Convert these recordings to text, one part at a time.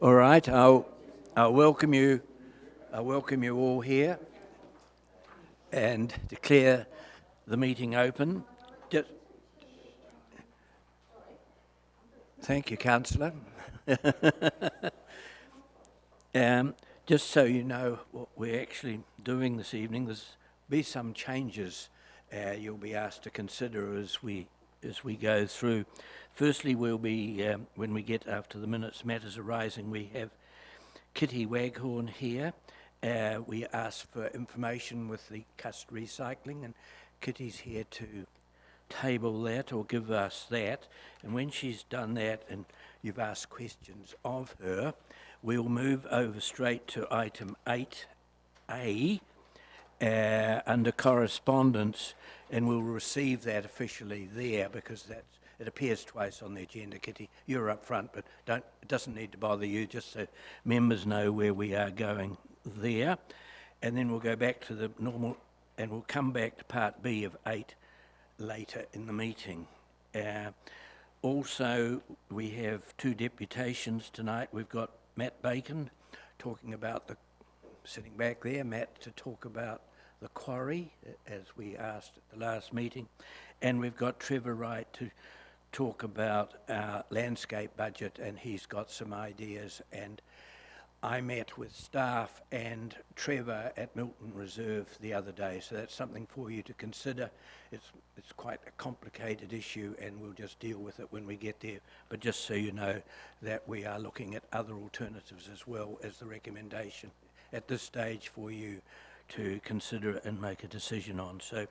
All right, I'll welcome you. I welcome you all here and declare the meeting open. Thank you, Councillor. Just so you know what we're actually doing this evening, there's be some changes you'll be asked to consider as we go through. Firstly, we'll be, when we get after the minutes matters arising, we have Kitty Waghorn here. We asked for information with the cust recycling, and Kitty's here to table that or give us that. And when she's done that and you've asked questions of her, we'll move over straight to item 8A under correspondence, and we'll receive that officially there because it appears twice on the agenda. Kitty, you're up front, but it doesn't need to bother you, just so members know where we are going there. And then we'll go back to the normal, and we'll come back to part B of 8 later in the meeting. Also, we have 2 deputations tonight. We've got Matt Bacon talking about sitting back there, Matt to talk about the quarry, as we asked at the last meeting. And we've got Trevor Wright to talk about our landscape budget, and he's got some ideas. And I met with staff and Trevor at Milton Reserve the other day, so that's something for you to consider. It's quite a complicated issue, and we'll just deal with it when we get there. But just so you know that we are looking at other alternatives as well as the recommendation at this stage for you to consider and make a decision on. So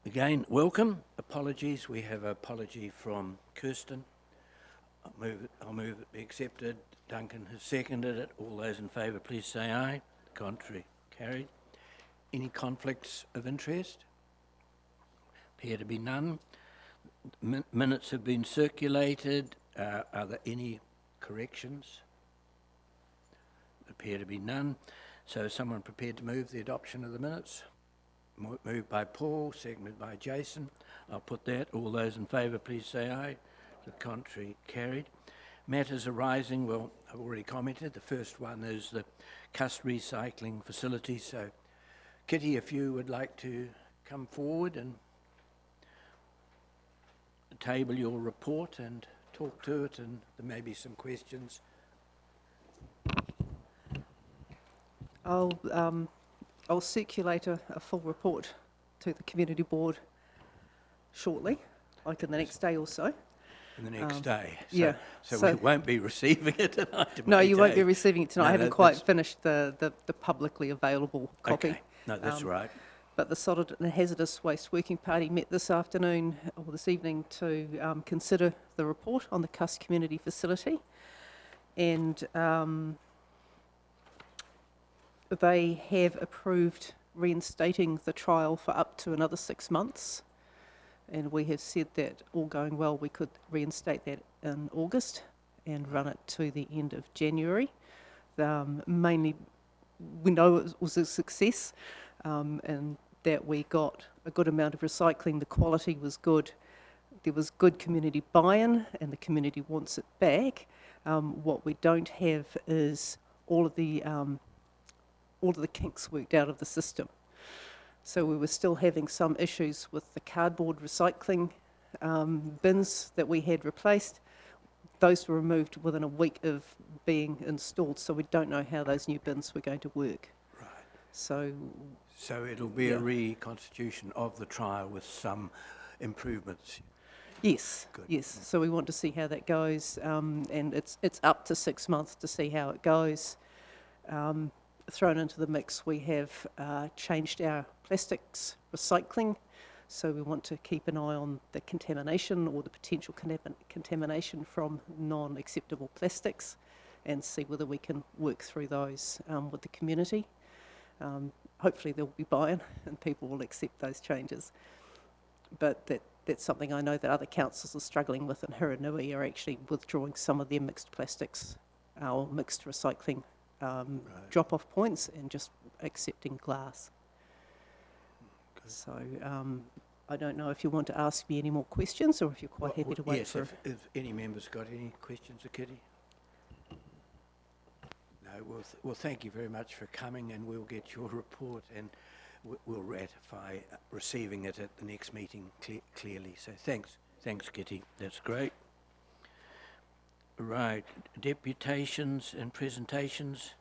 again, welcome. Apologies. We have an apology from Kirsten. I'll move it be accepted. Duncan has seconded it. All those in favour, please say aye. Contrary, carried. Any conflicts of interest? Appear to be none. Minutes have been circulated. Are there any corrections? Appear to be none. So is someone prepared to move the adoption of the minutes? Moved by Paul, seconded by Jason. I'll put that. All those in favour, please say aye. The contrary, carried. Matters arising, well, I've already commented. The first one is the cust recycling facility. So, Kitty, if you would like to come forward and table your report and talk to it, and there may be some questions. I'll circulate a full report to the community board shortly, like in the next day or so. In the next day? So, yeah. So we won't be receiving it tonight? No, you won't be receiving it tonight. I haven't quite finished the publicly available copy. Okay, no, that's right. But the Solid and Hazardous Waste Working Party met this afternoon, or this evening, to consider the report on the cust community facility. And they have approved reinstating the trial for up to another 6 months. And we have said that, all going well, we could reinstate that in August and run it to the end of January. Mainly, we know it was a success, and that we got a good amount of recycling. The quality was good. There was good community buy-in, and the community wants it back. What we don't have is all of the kinks worked out of the system. So we were still having some issues with the cardboard recycling bins that we had replaced. Those were removed within a week of being installed, so we don't know how those new bins were going to work. Right. So it'll be a reconstitution of the trial with some improvements. Yes. Good. Yes. So we want to see how that goes, and it's up to 6 months to see how it goes. Thrown into the mix, we have changed our plastics recycling, so we want to keep an eye on the contamination or the potential contamination from non-acceptable plastics and see whether we can work through those with the community. Hopefully there will be buy-in and people will accept those changes. But that's something I know that other councils are struggling with, and Hiranui are actually withdrawing some of their mixed plastics, our mixed recycling drop-off points, and just accepting glass. Good. So I don't know if you want to ask me any more questions or if you're quite happy to wait for... Yes, if any members got any questions of Kitty. Well, thank you very much for coming, and we'll get your report, and we'll ratify receiving it at the next meeting clearly. So thanks, Kitty. That's great. Right, deputations and presentations.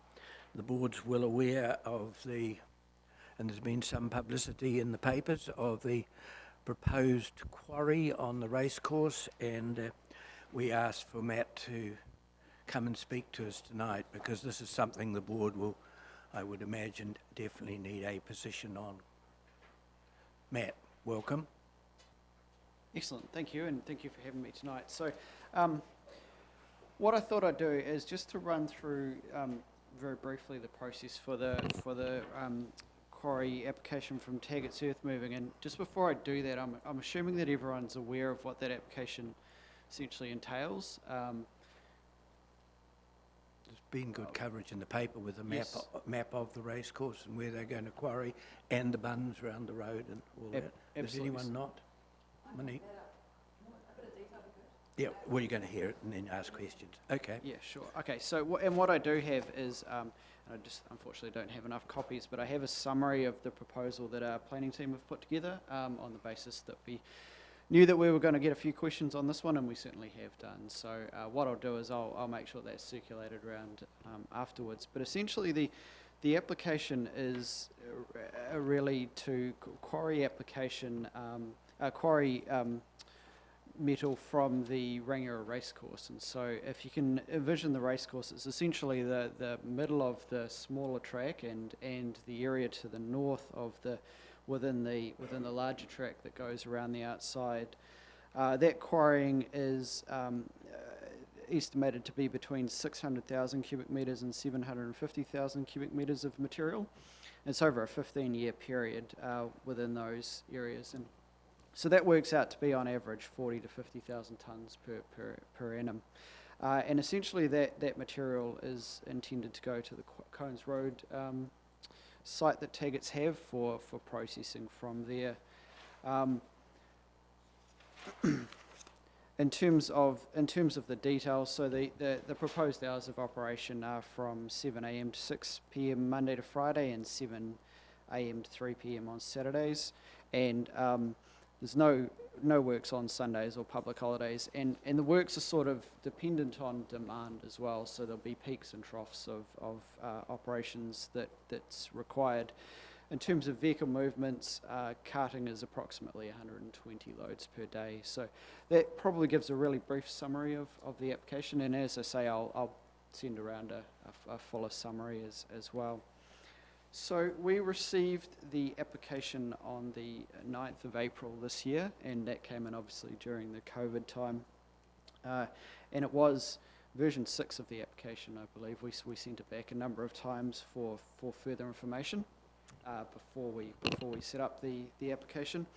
The board's well aware of and there's been some publicity in the papers of the proposed quarry on the racecourse, and we asked for Matt to come and speak to us tonight, because this is something the board will, I would imagine, definitely need a position on. Matt, welcome. Excellent, thank you, and thank you for having me tonight. So, what I thought I'd do is just to run through very briefly the process for the quarry application from Taggart's Earth Moving. And just before I do that, I'm assuming that everyone's aware of what that application essentially entails. There's been good coverage in the paper with a Yes. map of the racecourse and where they're going to quarry, and the buns around the road and all that. Does Absolutely. anyone not? Monique? Yeah, well, you're going to hear it and then ask questions. Okay. Yeah, sure. Okay, so what I do have is, and I just unfortunately don't have enough copies, but I have a summary of the proposal that our planning team have put together on the basis that we knew that we were going to get a few questions on this one, and we certainly have done. So what I'll do is I'll make sure that's circulated around afterwards. But essentially the application is really to quarry application, quarry metal from the Rangiora racecourse. And so if you can envision the racecourse, it's essentially the middle of the smaller track and the area to the north of within the larger track that goes around the outside. That quarrying is estimated to be between 600,000 cubic metres and 750,000 cubic metres of material. It's over a 15-year period within those areas, and so that works out to be on average 40 to 50,000 tonnes per annum. And essentially that material is intended to go to the Cones Road site that Taggart's have for processing from there. In terms of the details, so the proposed hours of operation are from 7 a.m. to 6 p.m. Monday to Friday, and 7 a.m. to 3 p.m. on Saturdays, and there's no works on Sundays or public holidays, and the works are sort of dependent on demand as well, so there'll be peaks and troughs of operations that's required. In terms of vehicle movements, carting is approximately 120 loads per day, so that probably gives a really brief summary of the application, and as I say, I'll send around a fuller summary as well. So we received the application on the 9th of April this year, and that came in obviously during the COVID time, and it was version 6 of the application, I believe. We sent it back a number of times for further information before we set up the application.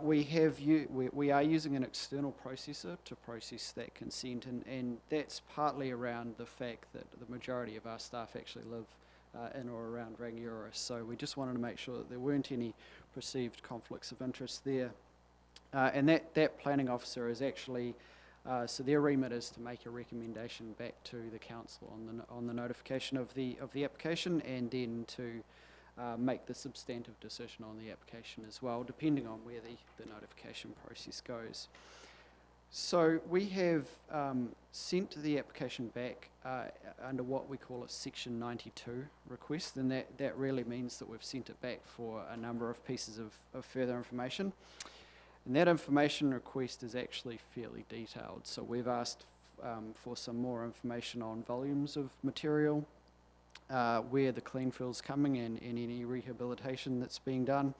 We are using an external processor to process that consent, and that's partly around the fact that the majority of our staff actually live in or around Rangiora, so we just wanted to make sure that there weren't any perceived conflicts of interest there. And that planning officer is actually, so their remit is to make a recommendation back to the council on the notification of the application, and then to make the substantive decision on the application as well, depending on where the notification process goes. So we have sent the application back under what we call a Section 92 request, and that really means that we've sent it back for a number of pieces of further information. And that information request is actually fairly detailed. So we've asked for some more information on volumes of material, where the clean fill's coming and any rehabilitation that's being done,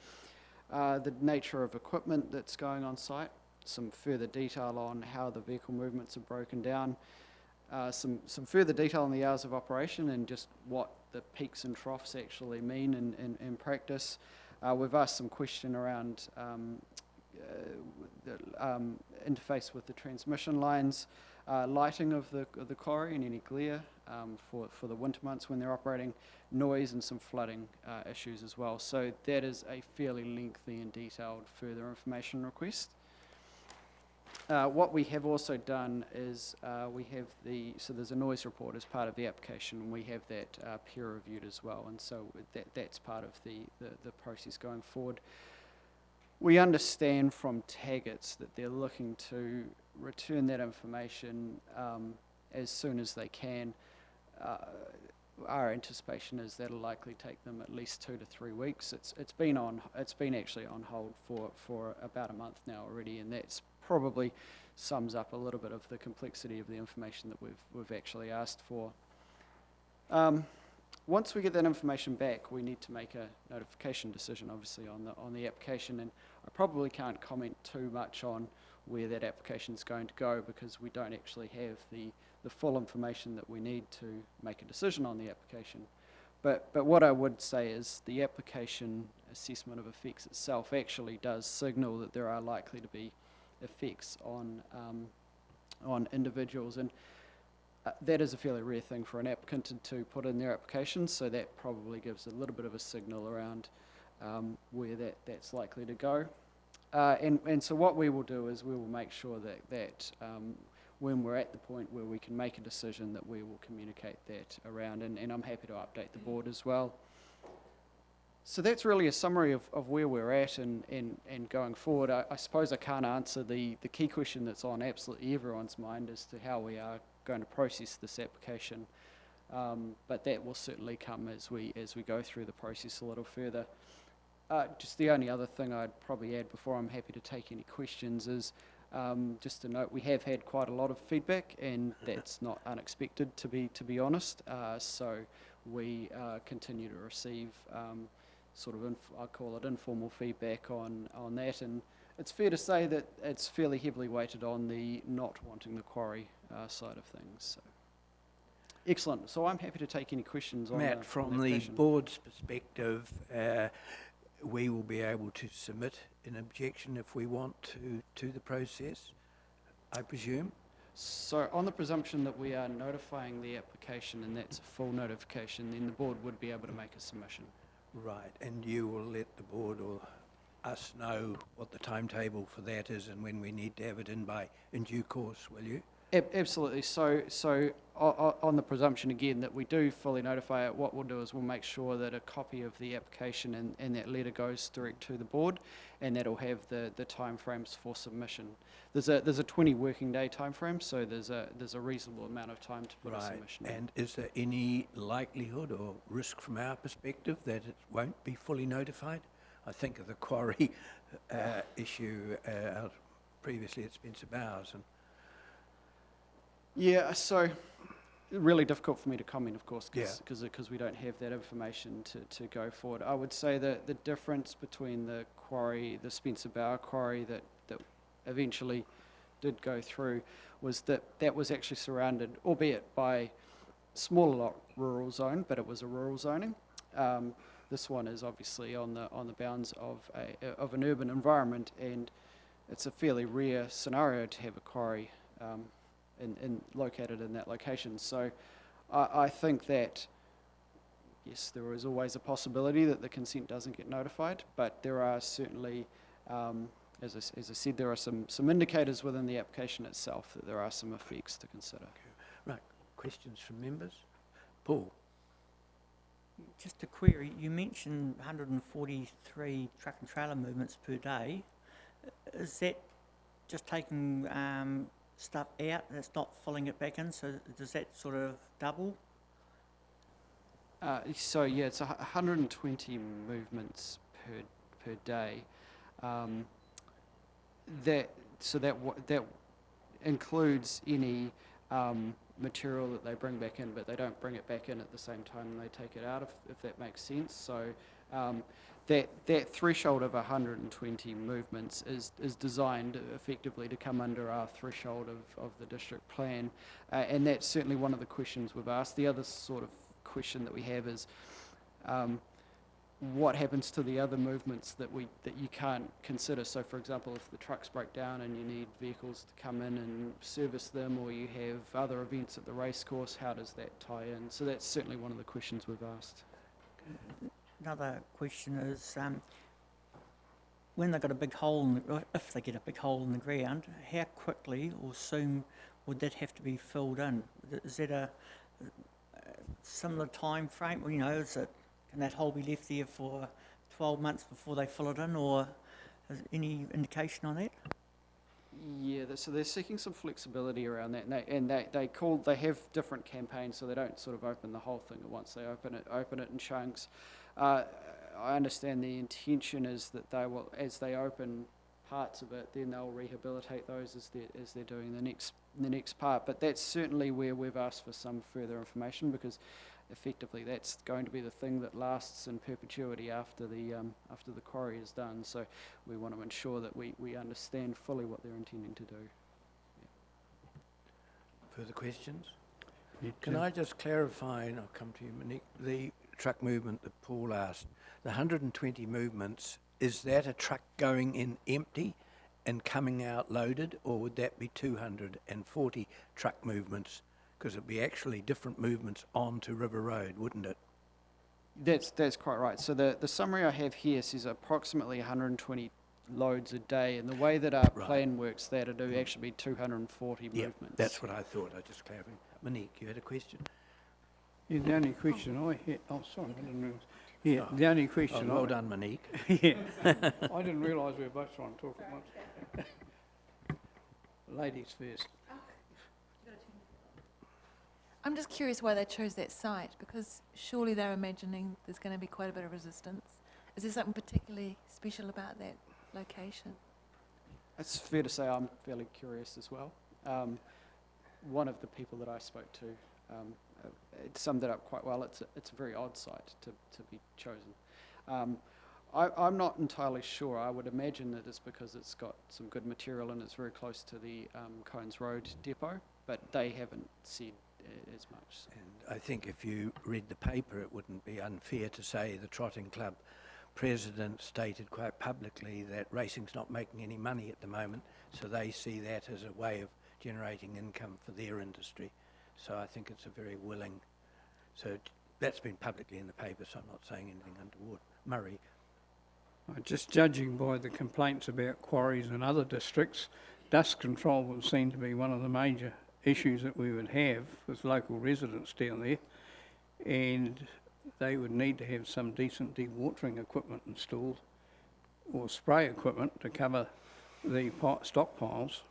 the nature of equipment that's going on site, some further detail on how the vehicle movements are broken down, some further detail on the hours of operation and just what the peaks and troughs actually mean in practice. We've asked some question around the interface with the transmission lines, lighting of the quarry and any glare for the winter months when they're operating, noise and some flooding issues as well. So that is a fairly lengthy and detailed further information request. What we have also done is we have so there's a noise report as part of the application, and we have that peer reviewed as well, and so that's part of the process going forward. We understand from Taggart's that they're looking to return that information as soon as they can. Our anticipation is that'll likely take them at least 2 to 3 weeks. It's been actually on hold for about a month now already, and that's probably sums up a little bit of the complexity of the information that we've actually asked for. Once we get that information back, we need to make a notification decision, obviously, on the application, and I probably can't comment too much on where that application is going to go because we don't actually have the full information that we need to make a decision on the application. But what I would say is the application assessment of effects itself actually does signal that there are likely to be effects on individuals, and that is a fairly rare thing for an applicant to put in their application, so that probably gives a little bit of a signal around where that's likely to go. And so what we will do is we will make sure that when we're at the point where we can make a decision, that we will communicate that around, and I'm happy to update the board as well. So that's really a summary of where we're at and going forward. I suppose I can't answer the key question that's on absolutely everyone's mind as to how we are going to process this application, but that will certainly come as we go through the process a little further. Just the only other thing I'd probably add before I'm happy to take any questions is just to note we have had quite a lot of feedback, and that's not unexpected, to be honest. So we continue to receive sort of I call it informal feedback on that, and it's fair to say that it's fairly heavily weighted on the not wanting the quarry side of things. So. Excellent. So I'm happy to take any questions on Matt, from the board's perspective, we will be able to submit an objection if we want to the process, I presume? So on the presumption that we are notifying the application and that's a full notification, then the board would be able to make a submission. Right, and you will let the board or us know what the timetable for that is and when we need to have it in due course, will you? Absolutely. So on the presumption again that we do fully notify it, what we'll do is we'll make sure that a copy of the application and that letter goes direct to the board, and that'll have the timeframes for submission. There's a 20 working day timeframe, so there's a reasonable amount of time to put a submission in. And is there any likelihood or risk from our perspective that it won't be fully notified? I think of the quarry issue previously at Spencer Bowers. And yeah, so really difficult for me to comment, of course, because we don't have that information to go forward. I would say that the difference between the quarry, the Spencer Bowers quarry that eventually did go through, was that was actually surrounded, albeit by smaller lot rural zone, but it was a rural zoning. This one is obviously on the bounds of an urban environment, and it's a fairly rare scenario to have a quarry located in that location. So I think that, yes, there is always a possibility that the consent doesn't get notified, but there are certainly, as I said, there are some indicators within the application itself that there are some effects to consider. Okay. Right, questions from members? Paul? Just a query, you mentioned 143 truck and trailer movements per day. Is that just taking stuff out, that's not filling it back in, so does that sort of double? So yeah, it's 120 movements per day. That includes any material that they bring back in, but they don't bring it back in at the same time they take it out, if that makes sense. So that threshold of 120 movements is designed effectively to come under our threshold of the district plan, and that's certainly one of the questions we've asked. The other sort of question that we have is what happens to the other movements that you can't consider. So for example, if the trucks break down and you need vehicles to come in and service them, or you have other events at the racecourse, how does that tie in? So that's certainly one of the questions we've asked. Another question is, when they've got a big hole, if they get a big hole in the ground, how quickly or soon would that have to be filled in? Is that a similar time frame? Well, can that hole be left there for 12 months before they fill it in, or is any indication on that? Yeah, so they're seeking some flexibility around that, and they have different campaigns, so they don't sort of open the whole thing at once. They open it in chunks. I understand the intention is that they will, as they open parts of it, then they'll rehabilitate those as they're doing the next part. But that's certainly where we've asked for some further information, because effectively that's going to be the thing that lasts in perpetuity after the quarry is done. So we want to ensure that we understand fully what they're intending to do. Further questions? Can I just clarify, and I'll come to you, Monique, the truck movement that Paul asked, the 120 movements, is that a truck going in empty and coming out loaded, or would that be 240 truck movements? Because it'd be actually different movements onto River Road, wouldn't it? That's quite right. So the summary I have here says approximately 120 loads a day, and the way that our plan works, that'll actually be 240 movements. That's what I thought. I just clarified. Monique, you had a question? Yeah, the only question I had, sorry, I didn't realise. Yeah, the only question well done, Monique. Yeah, I didn't realise we were both trying to talk at once. Ladies first. I'm just curious why they chose that site, because surely they're imagining there's going to be quite a bit of resistance. Is there something particularly special about that location? It's fair to say I'm fairly curious as well. One of the people that I spoke to it summed it up quite well. It's a very odd site to be chosen. I'm not entirely sure. I would imagine that it's because it's got some good material and it's very close to the Cones Road depot, but they haven't said as much. And I think if you read the paper, it wouldn't be unfair to say the Trotting Club president stated quite publicly that racing's not making any money at the moment, so they see that as a way of generating income for their industry. So I think it's a very willing, so that's been publicly in the paper, so I'm not saying anything untoward. Murray. Just judging by the complaints about quarries in other districts, dust control would seem to be one of the major issues that we would have with local residents down there, and they would need to have some decent dewatering equipment installed, or spray equipment to cover the stockpiles.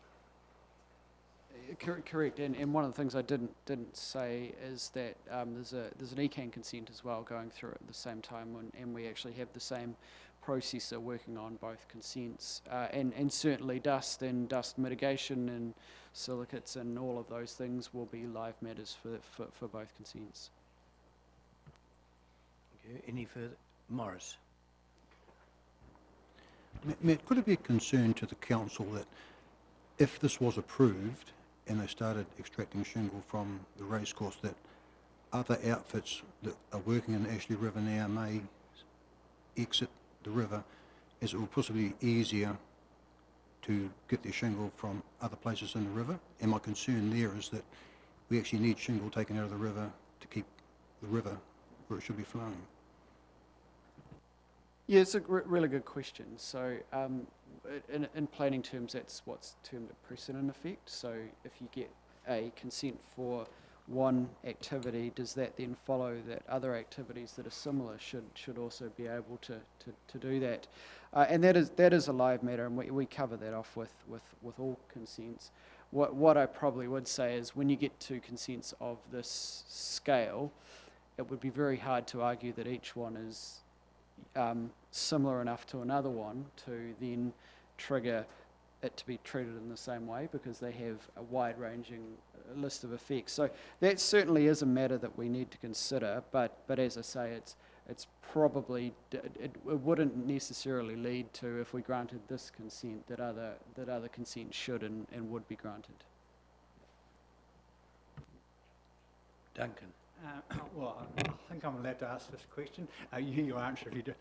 Correct, and one of the things I didn't say is that there's an ECAN consent as well going through at the same time, and we actually have the same processor working on both consents, and certainly dust and dust mitigation and silicates and all of those things will be live matters for both consents. Okay, any further? Morris. Matt, could it be a concern to the council that if this was approved and they started extracting shingle from the racecourse, that other outfits that are working in the Ashley River now may exit the river, as it will possibly be easier to get their shingle from other places in the river? And my concern there is that we actually need shingle taken out of the river to keep the river where it should be flowing. Yeah, it's a really good question. So in planning terms, that's what's termed a precedent effect. So if you get a consent for one activity, does that then follow that other activities that are similar should also be able to do that? And that is a live matter, and we cover that off with all consents. What I probably would say is when you get to consents of this scale, it would be very hard to argue that each one is similar enough to another one to then trigger it to be treated in the same way, because they have a wide-ranging list of effects. So that certainly is a matter that we need to consider, but as I say, it's probably, it wouldn't necessarily lead to, if we granted this consent, that other consent should and would be granted. Duncan. Well, I think I'm allowed to ask this question. You answer if you do.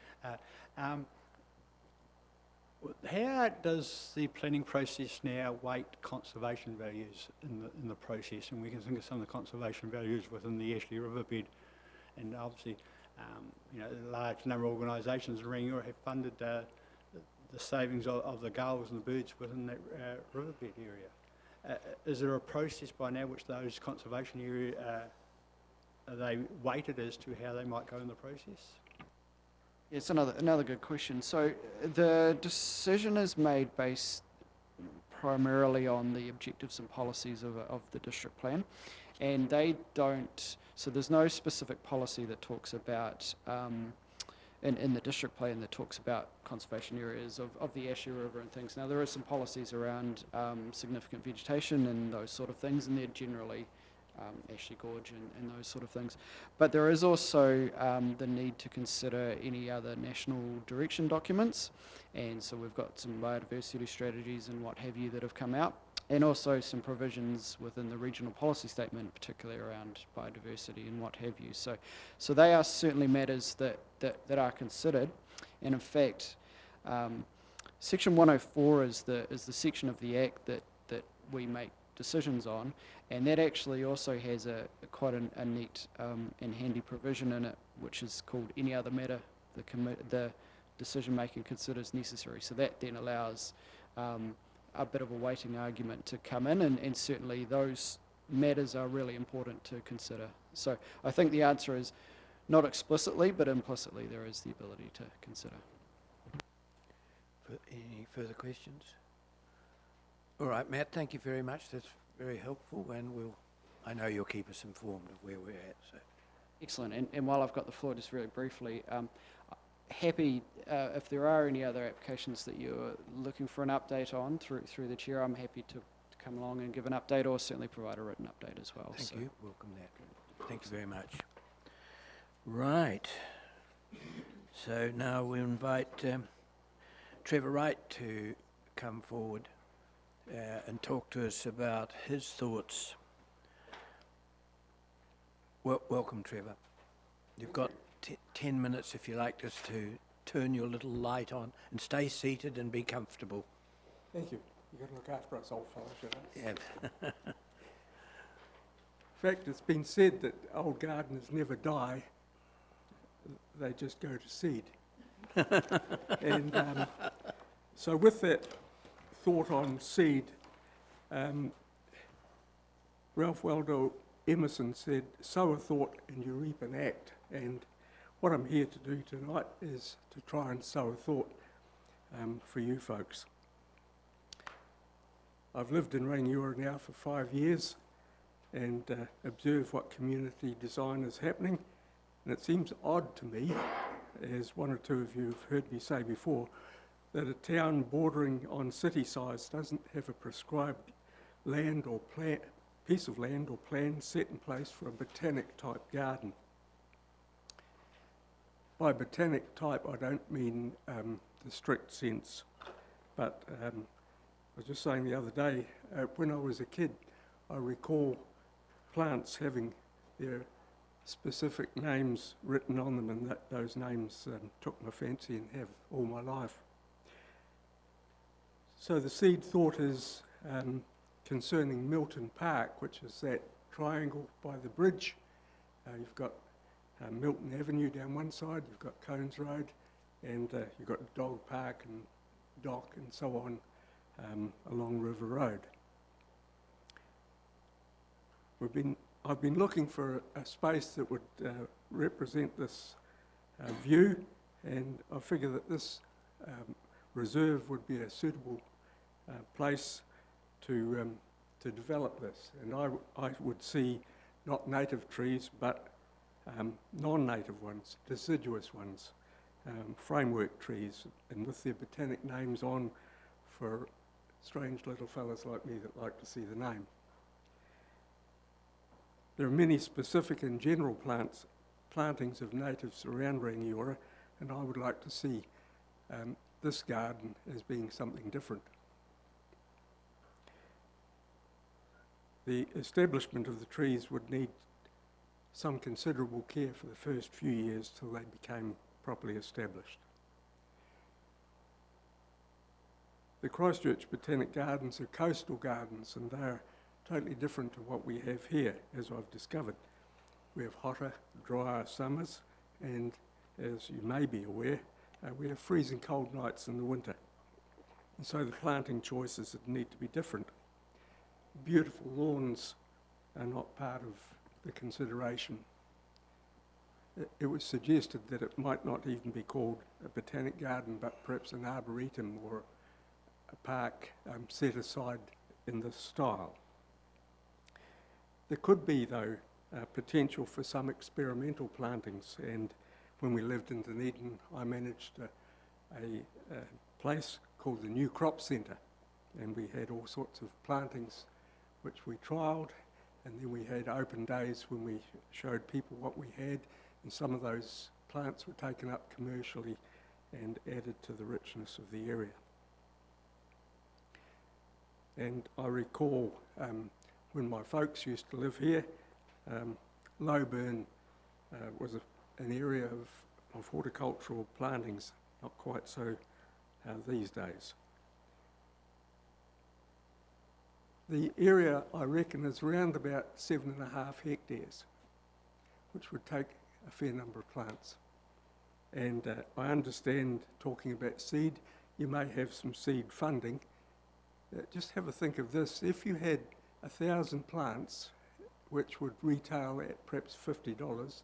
How does the planning process now weight conservation values in the process? And we can think of some of the conservation values within the Ashley Riverbed, and obviously, a large number of organisations in Rangiora have funded the savings of the gulls and the birds within that riverbed area. Is there a process by now which those conservation areas are they weighted as to how they might go in the process? It's another good question. So the decision is made based primarily on the objectives and policies of the district plan, and they don't. So there's no specific policy that talks about in the district plan that talks about conservation areas of the Ashley River and things. Now there are some policies around significant vegetation and those sort of things, and they're generally Ashley Gorge and those sort of things. But there is also the need to consider any other national direction documents, and so we've got some biodiversity strategies and what have you that have come out, and also some provisions within the regional policy statement, particularly around biodiversity and what have you. So they are certainly matters that are considered, and in fact, Section 104 is the section of the Act that we make decisions on, and that actually also has quite a neat and handy provision in it, which is called any other matter the decision making considers necessary. So that then allows a bit of a weighting argument to come in, and certainly those matters are really important to consider. So I think the answer is not explicitly, but implicitly there is the ability to consider. Any further questions? All right, Matt, thank you very much. That's very helpful, and I know you'll keep us informed of where we're at. So. Excellent. And while I've got the floor, just very briefly, happy if there are any other applications that you're looking for an update on through the chair, I'm happy to come along and give an update, or certainly provide a written update as well. Thank you. Welcome that. Thank you very much. Right. So now we invite Trevor Wright to come forward and talk to us about his thoughts. Welcome, Trevor. You've got 10 minutes if you like just to turn your little light on, and stay seated and be comfortable. Thank you. You've got to look after us old fellows, you know. Yeah. In fact, it's been said that old gardeners never die, they just go to seed. And so with that thought on seed, Ralph Waldo Emerson said, sow a thought and you reap an act. And what I'm here to do tonight is to try and sow a thought for you folks. I've lived in Rangiora now for 5 years and observed what community design is happening. And it seems odd to me, as one or two of you have heard me say before, that a town bordering on city size doesn't have a prescribed land or piece of land or plan set in place for a botanic type garden. By botanic type, I don't mean the strict sense, but I was just saying the other day, when I was a kid, I recall plants having their specific names written on them, and those names took my fancy and have all my life. So the seed thought is concerning Milton Park, which is that triangle by the bridge. You've got Milton Avenue down one side, you've got Cones Road, and you've got Dog Park and Dock and so on along River Road. I've been looking for a space that would represent this view, and I figure that this reserve would be a suitable place to develop this. And I would see not native trees, but non-native ones, deciduous ones, framework trees, and with their botanic names on for strange little fellas like me that like to see the name. There are many specific and general plantings of natives around Rangiora, and I would like to see this garden as being something different. The establishment of the trees would need some considerable care for the first few years till they became properly established. The Christchurch Botanic Gardens are coastal gardens, and they're totally different to what we have here, as I've discovered. We have hotter, drier summers, and as you may be aware, we have freezing cold nights in the winter. And so the planting choices would need to be different. Beautiful lawns are not part of the consideration. It was suggested that it might not even be called a botanic garden, but perhaps an arboretum or a park set aside in this style. There could be, though, potential for some experimental plantings, and when we lived in Dunedin, I managed a place called the New Crop Centre, and we had all sorts of plantings which we trialled, and then we had open days when we showed people what we had, and some of those plants were taken up commercially and added to the richness of the area. And I recall when my folks used to live here, Lowburn was an area of horticultural plantings, not quite so these days. The area, I reckon, is around about 7.5 hectares, which would take a fair number of plants. And I understand, talking about seed, you may have some seed funding. Just have a think of this. If you had 1,000 plants, which would retail at perhaps $50,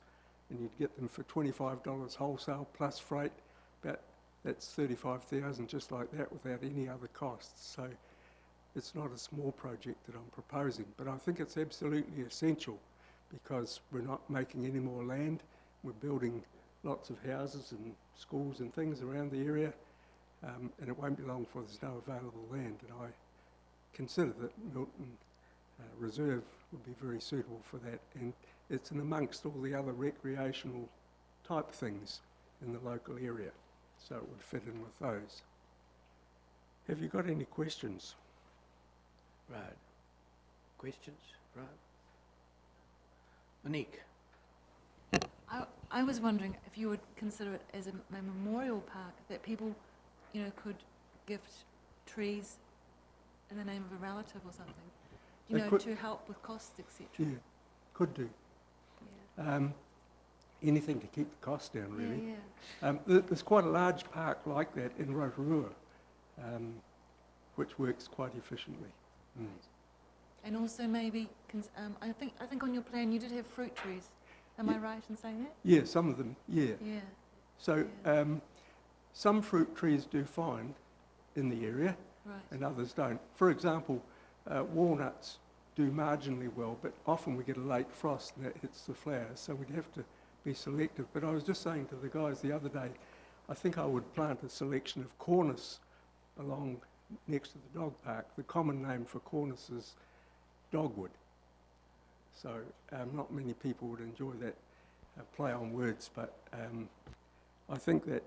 and you'd get them for $25 wholesale plus freight, that's 35,000 just like that without any other costs. So it's not a small project that I'm proposing, but I think it's absolutely essential because we're not making any more land. We're building lots of houses and schools and things around the area, and it won't be long before there's no available land. And I consider that Milton Reserve would be very suitable for that, and it's in amongst all the other recreational type things in the local area, so it would fit in with those. Have you got any questions? Right. Questions? Right. Monique? I was wondering if you would consider it as a memorial park that people, could gift trees in the name of a relative or something, to help with costs, etc. Yeah, could do. Yeah. Anything to keep the cost down, really. Yeah. There's quite a large park like that in Rotorua, which works quite efficiently. Mm. And also maybe, I think on your plan you did have fruit trees. Am I right in saying that? Yeah, some of them, yeah. Yeah. So some fruit trees do fine in the area, Right. and others don't. For example, walnuts do marginally well, but often we get a late frost and that hits the flowers, so we'd have to be selective. But I was just saying to the guys the other day, I think I would plant a selection of cornice along next to the dog park. The common name for cornice is dogwood. So not many people would enjoy that play on words, but I think that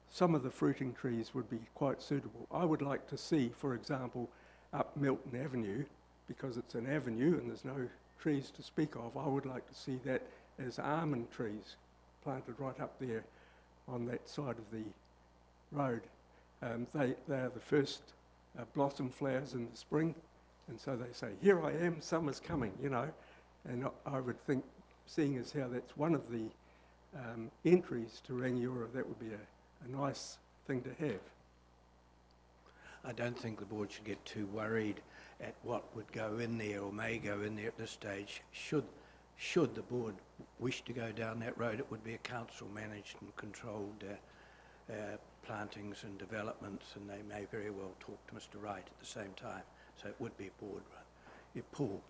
some of the fruiting trees would be quite suitable. I would like to see, for example, up Milton Avenue, because it's an avenue and there's no trees to speak of, I would like to see that as almond trees planted right up there on that side of the road. They are the first blossom flowers in the spring, and so they say, here I am, summer's coming, and I would think, seeing as how that's one of the entries to Rangiora, that would be a nice thing to have. I don't think the board should get too worried at what would go in there or may go in there at this stage. Should the board wish to go down that road, it would be a council-managed and controlled plantings and developments, and they may very well talk to Mr. Wright at the same time. So it would be a board run. Yeah, Paul?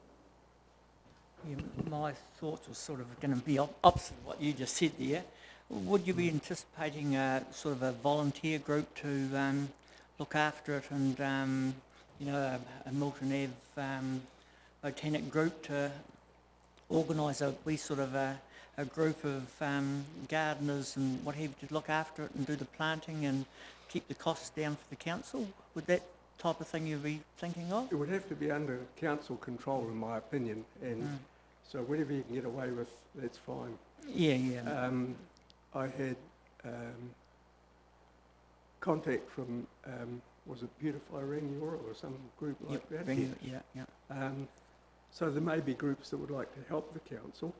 Yeah, my thoughts were sort of going to be opposite of what you just said there. Would you be anticipating sort of a volunteer group to look after it, and a Milton Ave botanic group to organise a group of gardeners and what have you to look after it and do the planting and keep the costs down for the council? Would that type of thing you'd be thinking of? It would have to be under council control, in my opinion, and so whatever you can get away with, that's fine. Yeah. I had contact from, was it Beautify Rangiora or some group like that? Yeah. So there may be groups that would like to help the council.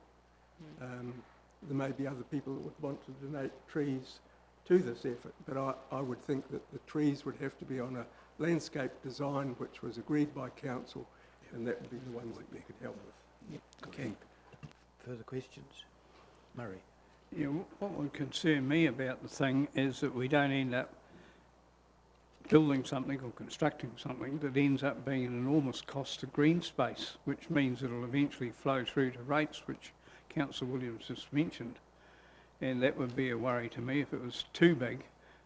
There may be other people that would want to donate trees to this effort, but I would think that the trees would have to be on a landscape design which was agreed by council, and that would be the ones that we could help with. Okay. Further questions? Murray? Yeah, what would concern me about the thing is that we don't end up building something or constructing something that ends up being an enormous cost to green space, which means it'll eventually flow through to rates, which Councillor Williams just mentioned. And that would be a worry to me. If it was too big,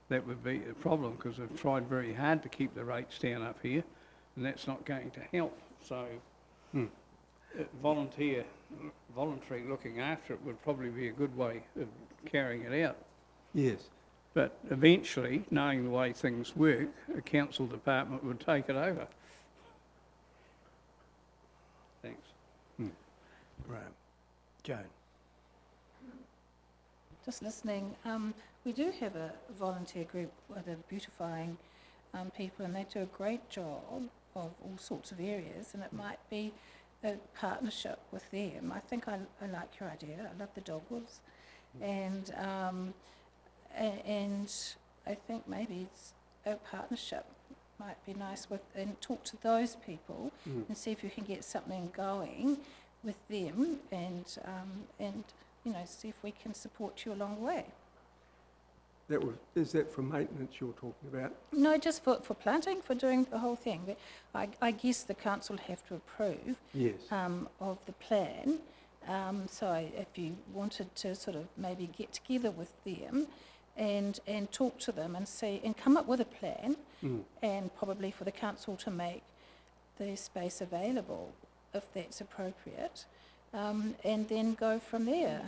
that would be a problem, because I've tried very hard to keep the rates down up here, and that's not going to help. So voluntary looking after it would probably be a good way of carrying it out. Yes. But eventually, knowing the way things work, a council department would take it over. Thanks. Right. Joan? Just listening, we do have a volunteer group with the beautifying people, and they do a great job of all sorts of areas, and it might be a partnership with them. I think I like your idea. I love the dogwoods, and I think maybe it's a partnership might be nice with, and talk to those people and see if you can get something going with them, and you know, see if we can support you along the way. Is that for maintenance you're talking about? No, just for planting, for doing the whole thing. But I guess the council have to approve Yes. of the plan. So if you wanted to sort of maybe get together with them and talk to them and see, and come up with a plan, and probably for the council to make the space available if that's appropriate, and then go from there,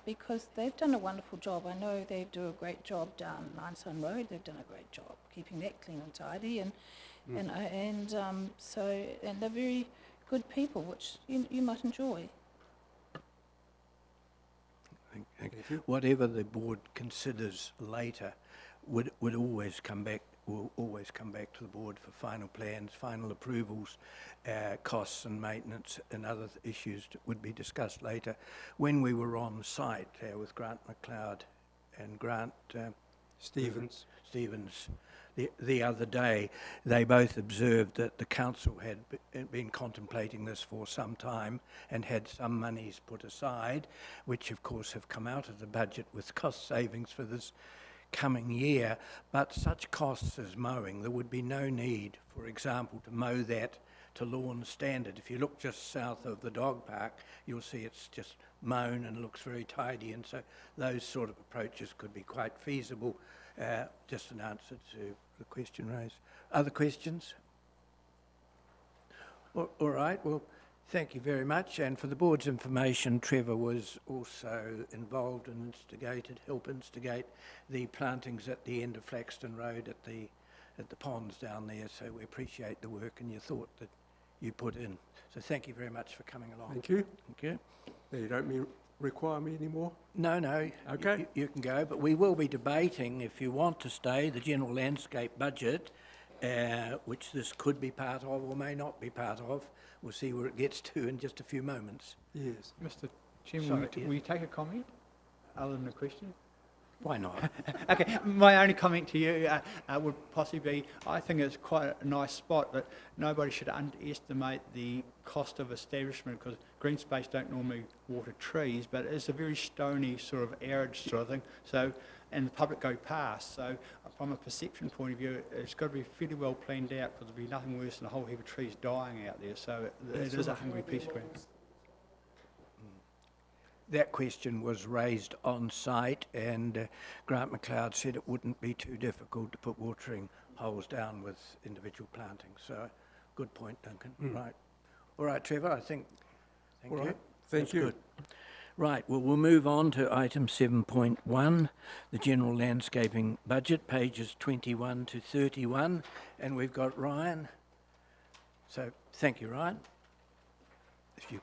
because they've done a wonderful job. I know they do a great job down Limeson Road. They've done a great job keeping that clean and tidy, and they're very good people, which you might enjoy. Thank you. Whatever the board considers later will always come back to the board for final plans, final approvals, costs and maintenance and other issues that would be discussed later. When we were on site with Grant McLeod and Grant Stevens. The other day, they both observed that the council had been contemplating this for some time and had some monies put aside, which of course have come out of the budget with cost savings for this coming year. But such costs as mowing, there would be no need, for example, to mow that to lawn standard. If you look just south of the dog park, you'll see it's just mown and looks very tidy, and so those sort of approaches could be quite feasible. Just an answer to the question raised. Other questions? All right, well, thank you very much. And for the board's information, Trevor was also involved and helped instigate the plantings at the end of Flaxton Road at the ponds down there. So we appreciate the work and your thought that you put in. So thank you very much for coming along. Thank you. Thank you. You don't require me anymore? No. Okay. You can go, but we will be debating, if you want to stay, the general landscape budget, which this could be part of or may not be part of. We'll see where it gets to in just a few moments. Yes. Mr. Chairman, Sorry, will you take a comment other than a question? Why not? Okay, my only comment to you would possibly be, I think it's quite a nice spot, but nobody should underestimate the cost of establishment, because green space don't normally water trees, but it's a very stony sort of arid sort of thing, so, and the public go past, so from a perception point of view, it's got to be fairly well planned out, because there'll be nothing worse than a whole heap of trees dying out there, so it is a hungry piece of ground. That question was raised on site, and Grant McLeod said it wouldn't be too difficult to put watering holes down with individual plantings. So, good point, Duncan. Right. All right, Trevor, I think. Thank you. Thank you. Good. Right, well, we'll move on to item 7.1, the general landscaping budget, pages 21 to 31, and we've got Ryan. So, thank you, Ryan. Thank you.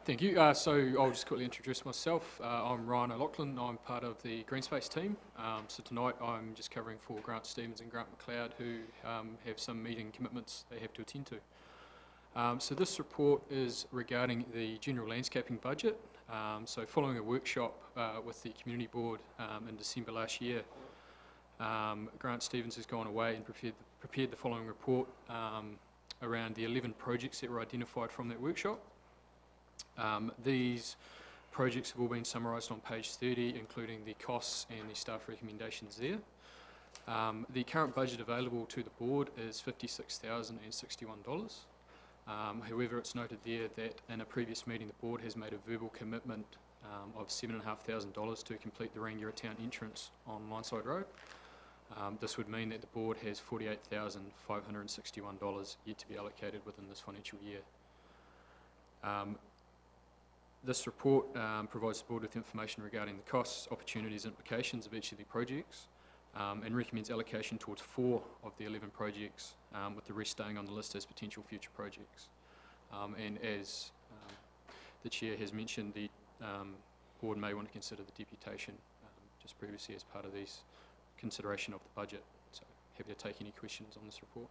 Thank you. So I'll just quickly introduce myself. I'm Ryan O'Loughlin. I'm part of the Green Space team. So tonight I'm just covering for Grant Stevens and Grant McLeod, who have some meeting commitments they have to attend to. So this report is regarding the general landscaping budget. So following a workshop with the community board in December last year, Grant Stevens has gone away and prepared the following report around the 11 projects that were identified from that workshop. These projects have all been summarised on page 30, including the costs and the staff recommendations there. The current budget available to the board is $56,061. However, it's noted there that in a previous meeting the board has made a verbal commitment of $7,500 to complete the Rangiora town entrance on Lineside Road. This would mean that the board has $48,561 yet to be allocated within this financial year. This report provides the board with information regarding the costs, opportunities and implications of each of the projects and recommends allocation towards 4 of the 11 projects, with the rest staying on the list as potential future projects. And as the Chair has mentioned, the board may want to consider the deputation just previously as part of these consideration of the budget. So happy to take any questions on this report.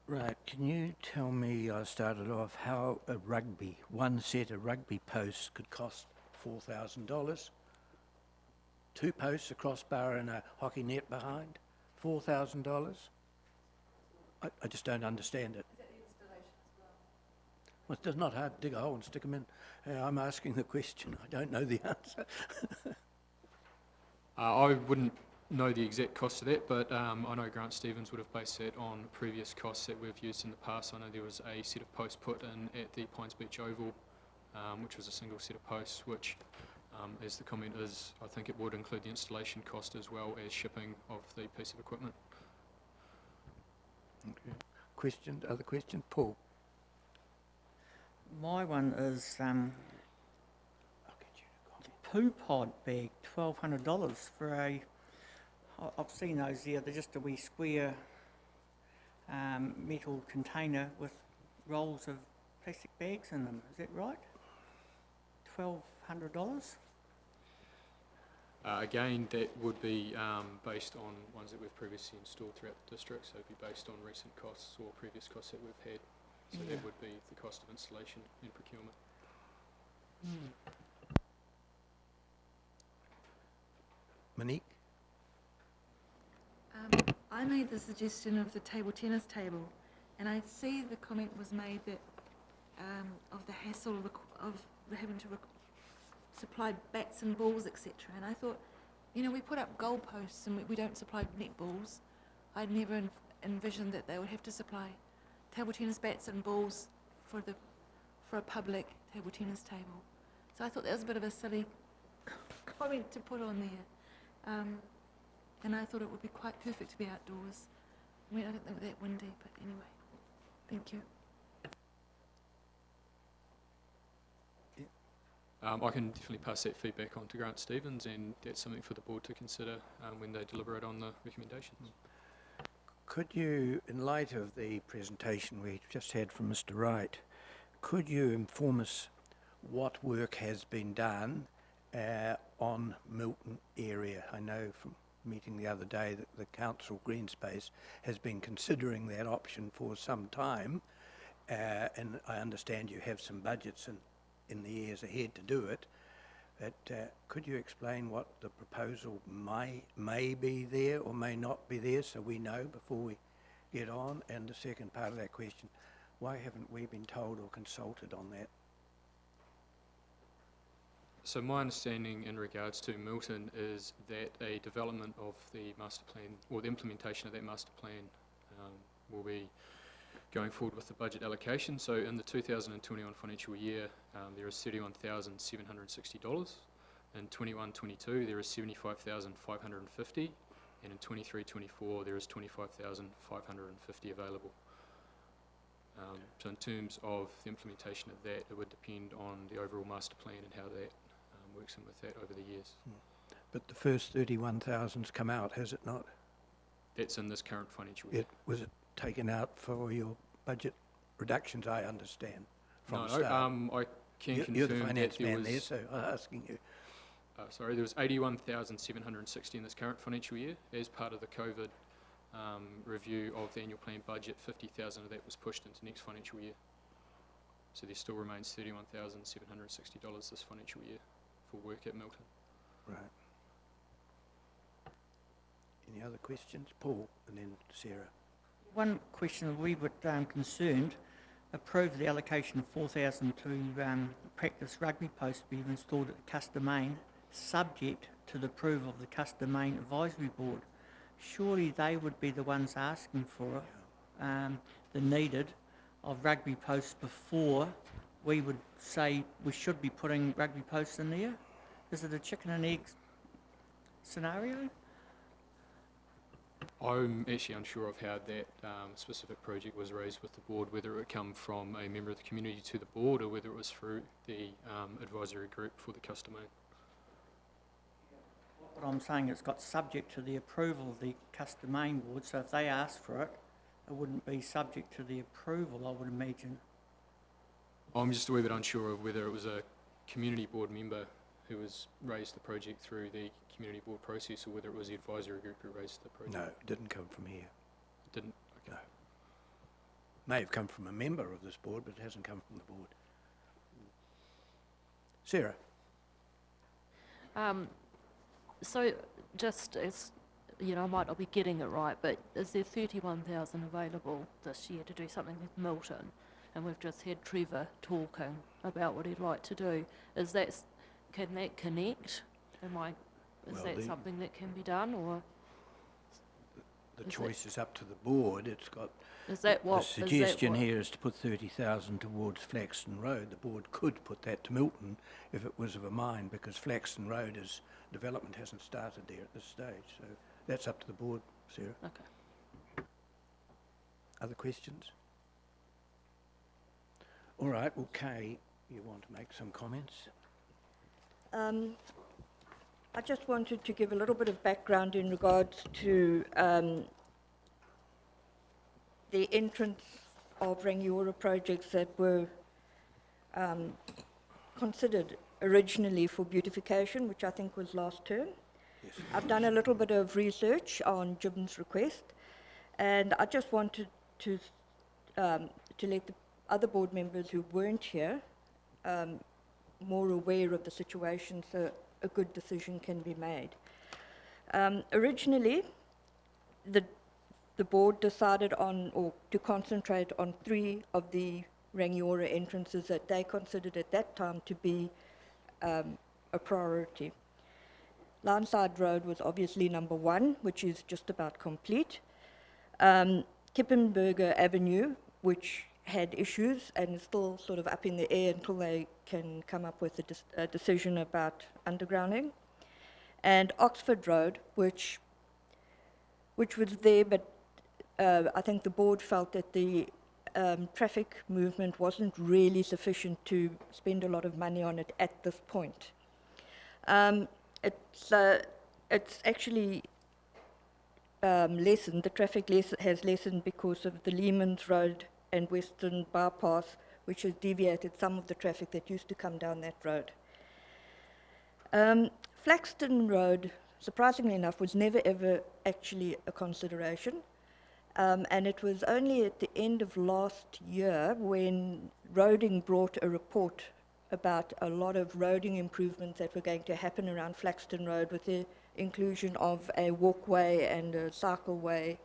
Right, can you tell me, I started off, how one set of rugby posts could cost $4,000? 2 posts, a crossbar and a hockey net behind, $4,000? I just don't understand it. Is that the installation as well? Well, it's not hard to dig a hole and stick them in. I'm asking the question, I don't know the answer. I wouldn't know the exact cost of that, but I know Grant Stevens would have based that on previous costs that we've used in the past. I know there was a set of posts put in at the Pines Beach Oval, which was a single set of posts, which, as the comment is, I think it would include the installation cost as well as shipping of the piece of equipment. Okay. Questions, other questions? Paul? My one is poo pod bag, $1,200 for a, I've seen those there, they're just a wee square metal container with rolls of plastic bags in them, is that right? $1,200? Again, that would be based on ones that we've previously installed throughout the district, so it would be based on recent costs or previous costs that we've had. So yeah, that would be the cost of installation and procurement. Monique? I made the suggestion of the table tennis table, and I see the comment was made that of the hassle of having to supply bats and balls, etc. And I thought, you know, we put up goal posts and we don't supply netballs. I'd never envisioned that they would have to supply table tennis bats and balls for a public table tennis table. So I thought that was a bit of a silly comment to put on there. And I thought it would be quite perfect to be outdoors. I mean, I don't think we're that windy, but anyway. Thank you. I can definitely pass that feedback on to Grant Stevens, and that's something for the board to consider when they deliberate on the recommendations. Could you, in light of the presentation we just had from Mr. Wright, could you inform us what work has been done on Milton area? I know from meeting the other day that the Council Green Space has been considering that option for some time, and I understand you have some budgets in the years ahead to do it, but could you explain what the proposal may be there or may not be there, so we know before we get on? And the second part of that question, why haven't we been told or consulted on that? So my understanding in regards to Milton is that a development of the master plan, or the implementation of that master plan, will be going forward with the budget allocation. So in the 2021 financial year, there is $31,760. In 21-22, there is $75,550, and in 23-24, there is $25,550 available. So in terms of the implementation of that, it would depend on the overall master plan and how that works in with that over the years. But the first 31,000's come out, has it not? That's in this current financial year. Was it taken out for your budget reductions, I understand, from No, start? I can You're the confirm that finance there man there, was, so I'm asking you. sorry, there was 81,760 in this current financial year. As part of the COVID review of the annual plan budget, 50,000 of that was pushed into next financial year. So there still remains $31,760 this financial year for work at Milton. Right. Any other questions? Paul, and then Sarah. One question, a wee bit concerned, approve the allocation of 4,000 to practice rugby posts to be installed at the Customane, subject to the approval of the Customane Advisory Board. Surely they would be the ones asking for the needed of rugby posts before we would say we should be putting rugby posts in there? Is it a chicken and egg scenario? I'm actually unsure of how that specific project was raised with the board, whether it would come from a member of the community to the board or whether it was through the advisory group for the Customane. What I'm saying, it's got subject to the approval of the Customane Board, so if they ask for it, it wouldn't be subject to the approval, I would imagine. I'm just a wee bit unsure of whether it was a community board member who was raised the project through the community board process or whether it was the advisory group who raised the project. No, it didn't come from here. It didn't? Okay. No. May have come from a member of this board, but it hasn't come from the board. Sarah? So just as, you know, I might not be getting it right, but is there 31,000 available this year to do something with Milton? And we've just had Trevor talking about what he'd like to do. Is that, can that connect? Is Well, that something that can be done, or? The Is choice is up to the board. It's got, Is that what? the suggestion here is to put 30,000 towards Flaxton Road. The board could put that to Milton if it was of a mind, because Flaxton Road is, development hasn't started there at this stage. So that's up to the board, Sarah. Okay. Other questions? All right, well, Kay, you want to make some comments? I just wanted to give a little bit of background in regards to the entrance of Rangiora projects that were considered originally for beautification, which I think was last term. Yes. I've done a little bit of research on Jim's request, and I just wanted to let the other board members who weren't here more aware of the situation so a good decision can be made. Originally, the board decided on, or to concentrate on 3 of the Rangiora entrances that they considered at that time to be a priority. Lineside Road was obviously number 1, which is just about complete. Kippenberger Avenue, which had issues and is still sort of up in the air until they can come up with a decision about undergrounding. And Oxford Road, which was there, but I think the board felt that the traffic movement wasn't really sufficient to spend a lot of money on it at this point. It's actually lessened, the traffic has lessened because of the Lehman's Road and Western Bypass, which has deviated some of the traffic that used to come down that road. Flaxton Road, surprisingly enough, was never ever actually a consideration. And it was only at the end of last year when Roading brought a report about a lot of roading improvements that were going to happen around Flaxton Road with the inclusion of a walkway and a cycleway,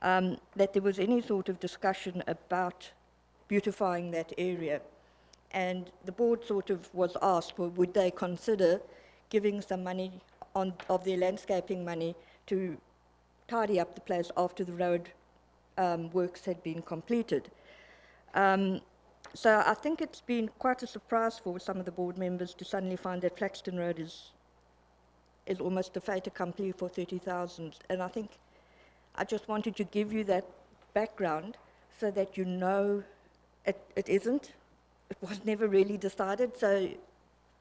that there was any sort of discussion about beautifying that area. And the board sort of was asked, well, would they consider giving some money of their landscaping money to tidy up the place after the road works had been completed. So I think it's been quite a surprise for some of the board members to suddenly find that Flaxton Road is almost a fait accompli for 30,000. And I think I just wanted to give you that background so that you know it isn't. It was never really decided, so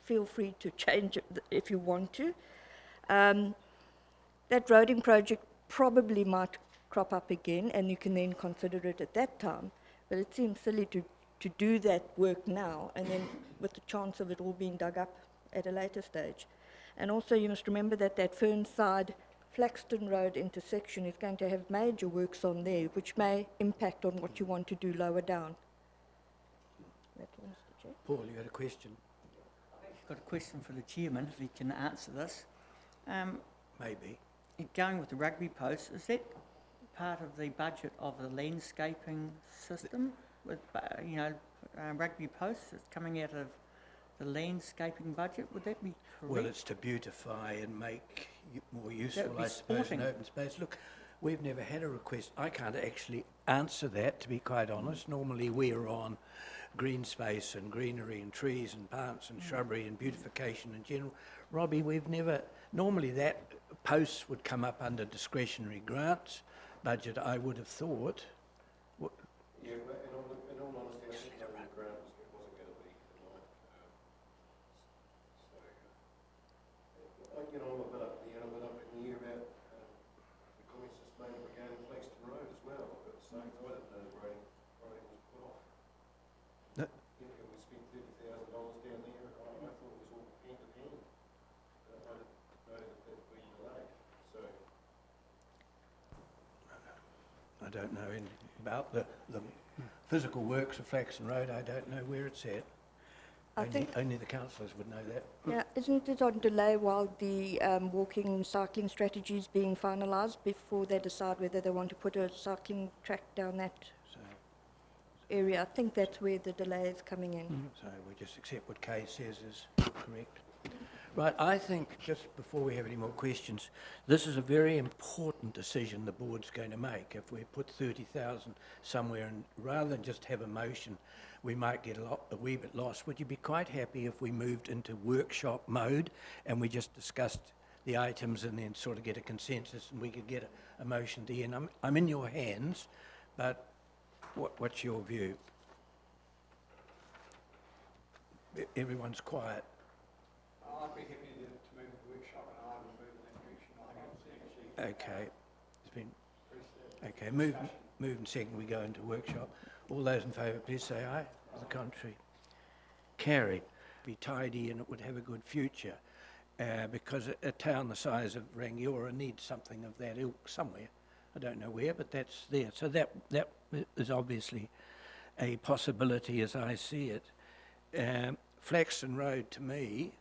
feel free to change it if you want to. That roading project probably might crop up again, and you can then consider it at that time. But it seems silly to to do that work now, and then with the chance of it all being dug up at a later stage. And also you must remember that that Fernside Flaxton Road intersection is going to have major works on there, which may impact on what you want to do lower down. That's all, Mr. Chair. Paul, you had a question? I've actually got a question for the chairman, if he can answer this. Maybe. Going with the rugby post, is that part of the budget of the landscaping system? With, rugby posts, it's coming out of the landscaping budget, would that be correct? Well, it's to beautify and make more That useful, would be I suppose, sporting. an open space. Look, we've never had a request. I can't actually answer that, to be quite honest. Normally we're on green space and greenery and trees and plants and shrubbery and beautification in general. Robbie, we've never, normally that posts would come up under discretionary grants budget, I would have thought. Yeah, but in all honesty, I think the grant wasn't going to be tonight. I'm a bit up in the air about the comments just made regarding Flaxton Road as well. But saying I didn't know the grading was put off. No. We spent $30,000 down there. I thought it was all hand in hand. I didn't know that that would be delayed. So. I don't know anything about the physical works of Flaxton Road. I don't know where it's at. Only the councillors would know that. Yeah, isn't it on delay while the walking and cycling strategy is being finalised before they decide whether they want to put a cycling track down that So, area? I think that's where the delay is coming in. so we just accept what Kay says is correct. Right, I think, just before we have any more questions, this is a very important decision the board's going to make. If we put 30,000 somewhere, and rather than just have a motion, we might get a wee bit lost. Would you be quite happy if we moved into workshop mode and we just discussed the items and then sort of get a consensus and we could get a motion at the end? I'm in your hands, but what's your view? Everyone's quiet. I'd be happy to move the workshop, and I will move in that direction. Okay, it's been, okay, move and second, we go into workshop. All those in favour, please say aye. To the contrary, carried. Be tidy and it would have a good future, because a town the size of Rangiora needs something of that ilk somewhere. I don't know where, but that's there. So that is obviously a possibility as I see it. Flaxton Road, to me,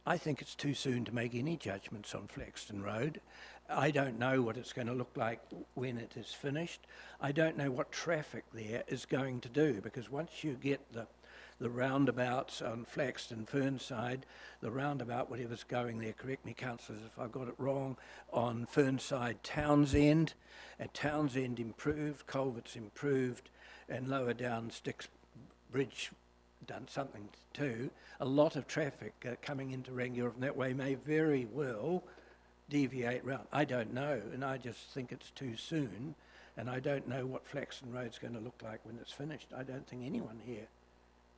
I think it's too soon to make any judgments on Flaxton Road. I don't know what it's going to look like when it is finished. I don't know what traffic there is going to do, because once you get the roundabouts on Flaxton, Fernside, the roundabout, whatever's going there, correct me councillors if I've got it wrong, on Fernside, Townsend, and Townsend improved, Culvert's improved, and lower down Sticks Bridge done something too. A lot of traffic coming into Rangiora from that way may very well deviate round. I don't know, and I just think it's too soon, and I don't know what Flaxton Road's going to look like when it's finished. I don't think anyone here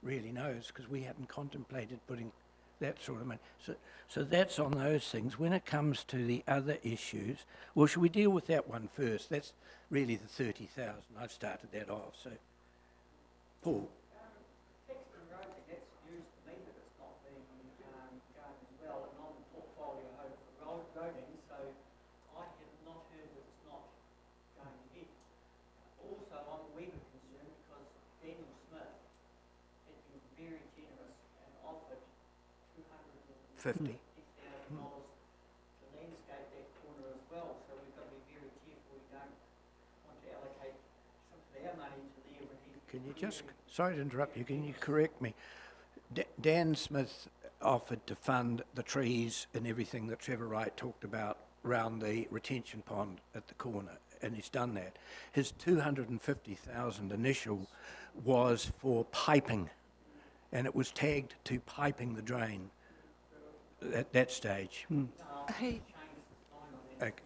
really knows, because we haven't contemplated putting that sort of money. So that's on those things. When it comes to the other issues, well, should we deal with that one first? That's really the 30,000. I've started that off, so. Paul? Flaxton Road, that's news to me that it's not being going as well, and on the portfolio of roading, so I have not heard that it's not going ahead. Also, I'm a wee bit concerned because Daniel Smith has been very generous and offered $250,000 to landscape that corner as well, so we've got to be very careful we don't want to allocate some of our money to there when he's... Can you just, sorry to interrupt you, can you correct me? Dan Smith offered to fund the trees and everything that Trevor Wright talked about around the retention pond at the corner, and he's done that. His 250,000 initial was for piping, and it was tagged to piping the drain at that stage. Hey,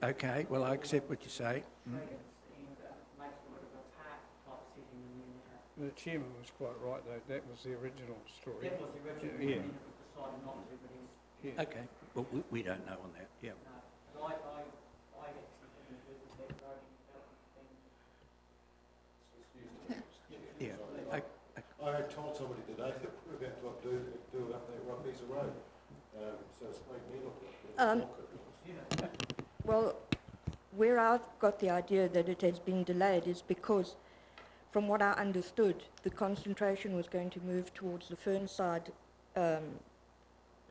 Okay, well, I accept what you say. The chairman was quite right, though. That was the original story. That was the original, Yeah. and it was decided not to, but he's... Yeah. Okay, well, we don't know on that, yeah. No, I actually didn't agree with that roading development thing. Yeah. do up that rough piece of road. So it's made me look like a Well, where I've got the idea that it has been delayed is because, from what I understood, the concentration was going to move towards the Fernside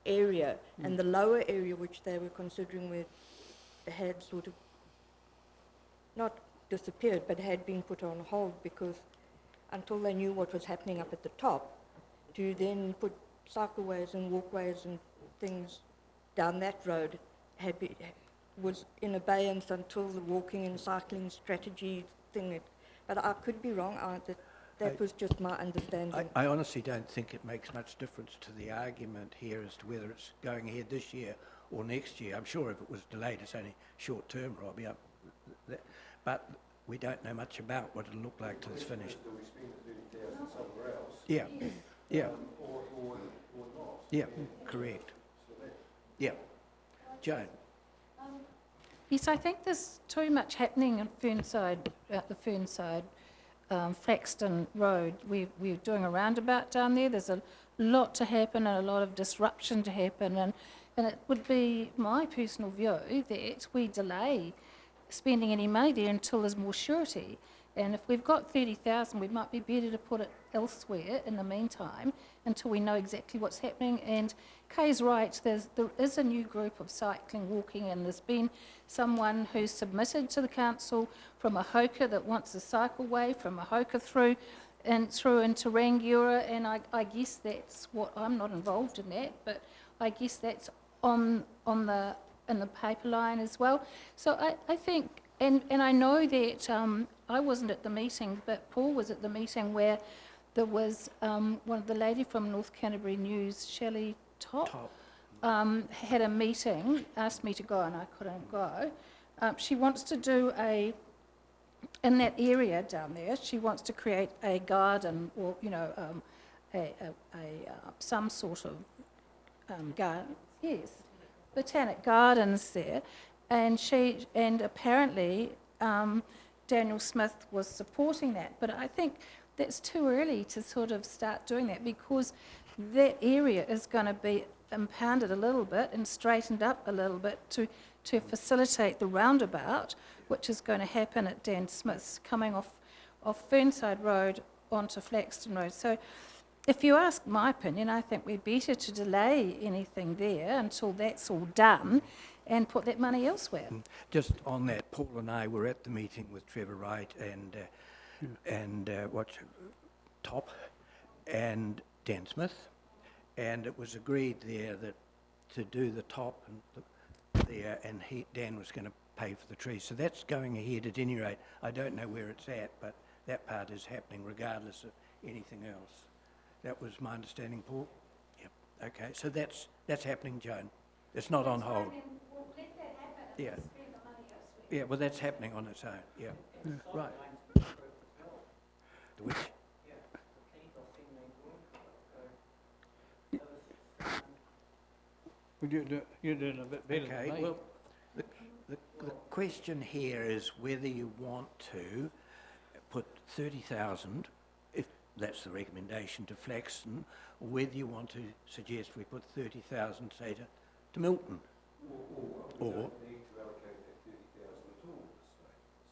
area, and the lower area which they were considering had sort of not disappeared, but had been put on hold because until they knew what was happening up at the top, to then put cycleways and walkways and things down that road was in abeyance until the walking and cycling strategy thing. But I could be wrong. That was just my understanding. I honestly don't think it makes much difference to the argument here as to whether it's going ahead this year or next year. I'm sure if it was delayed, it's only short term, Robbie. But we don't know much about what it'll look like till it's finished. Do we spend the 30,000 somewhere else? Yeah, yeah, Or not? yeah, correct. Yeah. Joan? Yes, I think there's too much happening at Fernside, Flaxton Road. We're doing a roundabout down there. There's a lot to happen and a lot of disruption to happen, and it would be my personal view that we delay spending any money there until there's more surety. And if we've got 30,000, we might be better to put it elsewhere in the meantime until we know exactly what's happening. And Kay's right, there is a new group of cycling, walking, and there's been someone who's submitted to the council from Ahoka that wants a cycleway from Ahoka through into Rangiora, and I guess that's what, I'm not involved in that, but I guess that's in the pipeline as well. So I think, and I know that I wasn't at the meeting, but Paul was at the meeting where there was one of the lady from North Canterbury News, Shelley Top. Had a meeting, asked me to go, and I couldn't go. She wants to do in that area down there, she wants to create a garden, or some sort of garden. Yes, botanic gardens there, and apparently Daniel Smith was supporting that. But I think that's too early to sort of start doing that, because that area is going to be impounded a little bit and straightened up a little bit to facilitate the roundabout, which is going to happen at Dan Smith's, coming off Fernside Road onto Flaxton Road. So if you ask my opinion, I think we're better to delay anything there until that's all done and put that money elsewhere. Just on that, Paul and I were at the meeting with Trevor Wright and Top and Dan Smith, and it was agreed there that to do the top and Dan was going to pay for the trees. So that's going ahead at any rate. I don't know where it's at, but that part is happening regardless of anything else. That was my understanding, Paul? Yep. Okay, so that's happening, Joan. It's not on hold. We'll let that happen Yeah. and spend the money elsewhere. Yeah, well, that's happening on its own, yeah. Right. Which? You're doing a bit better Okay, than me. well, the question here is whether you want to put 30,000, if that's the recommendation, to Flaxton, or whether you want to suggest we put 30,000, say, to Milton. Or we don't need to allocate that 30,000 at all,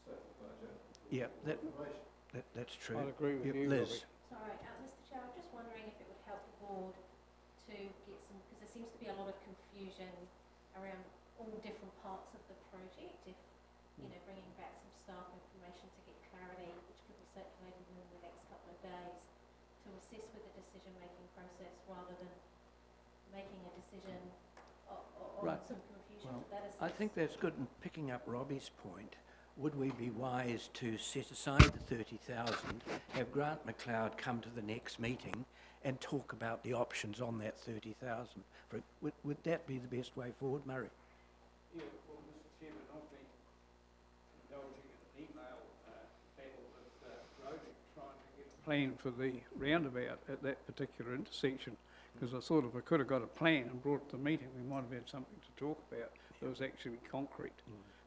state budget. yeah, that's true. I'd agree with Yep, you, Liz. Robbie. Sorry, Mr Chair, I'm just wondering if it would help the board to get some, because there seems to be a lot of confusion around all different parts of the project. If, bringing back some staff information to get clarity, which could be circulated in the next couple of days, to assist with the decision-making process rather than making a decision on Right. some confusion. Well, That is I think that's good. And picking up Robbie's point, would we be wise to set aside the 30,000, have Grant McLeod come to the next meeting and talk about the options on that 30,000? Would that be the best way forward, Murray? Yeah, well, Mr Chairman, I've been indulging in an email battle with Rosie, trying to get a plan for the roundabout at that particular intersection, because I thought if I could have got a plan and brought it to the meeting, we might have had something to talk about that was actually concrete.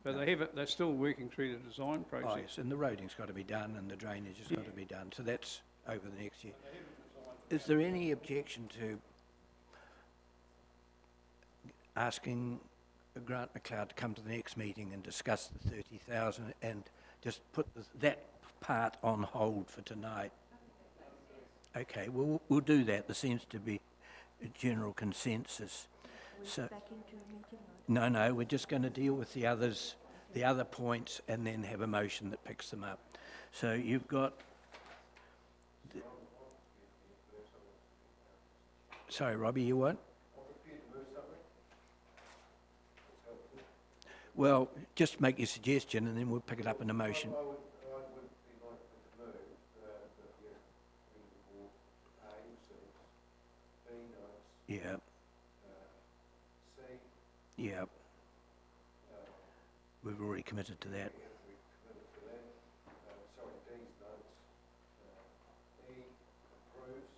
But they're still working through the design process. Oh, yes, and the roading's got to be done and the drainage has got to be done, so that's over the next year. They haven't designed Is there any objection to asking Grant McLeod to come to the next meeting and discuss the 30,000 and just put that part on hold for tonight? Okay, well, we'll do that. There seems to be a general consensus. So, Back into a meeting? no, we're just going to deal with the others, the other points, and then have a motion that picks them up. So you've got... Sorry, Robbie, you what? Well, just make your suggestion and then we'll pick it up in a motion. I would be likely to move that the board A receives, B notes, Yeah, C, yeah. We've already committed to that. we committed to that, D's notes, E approves.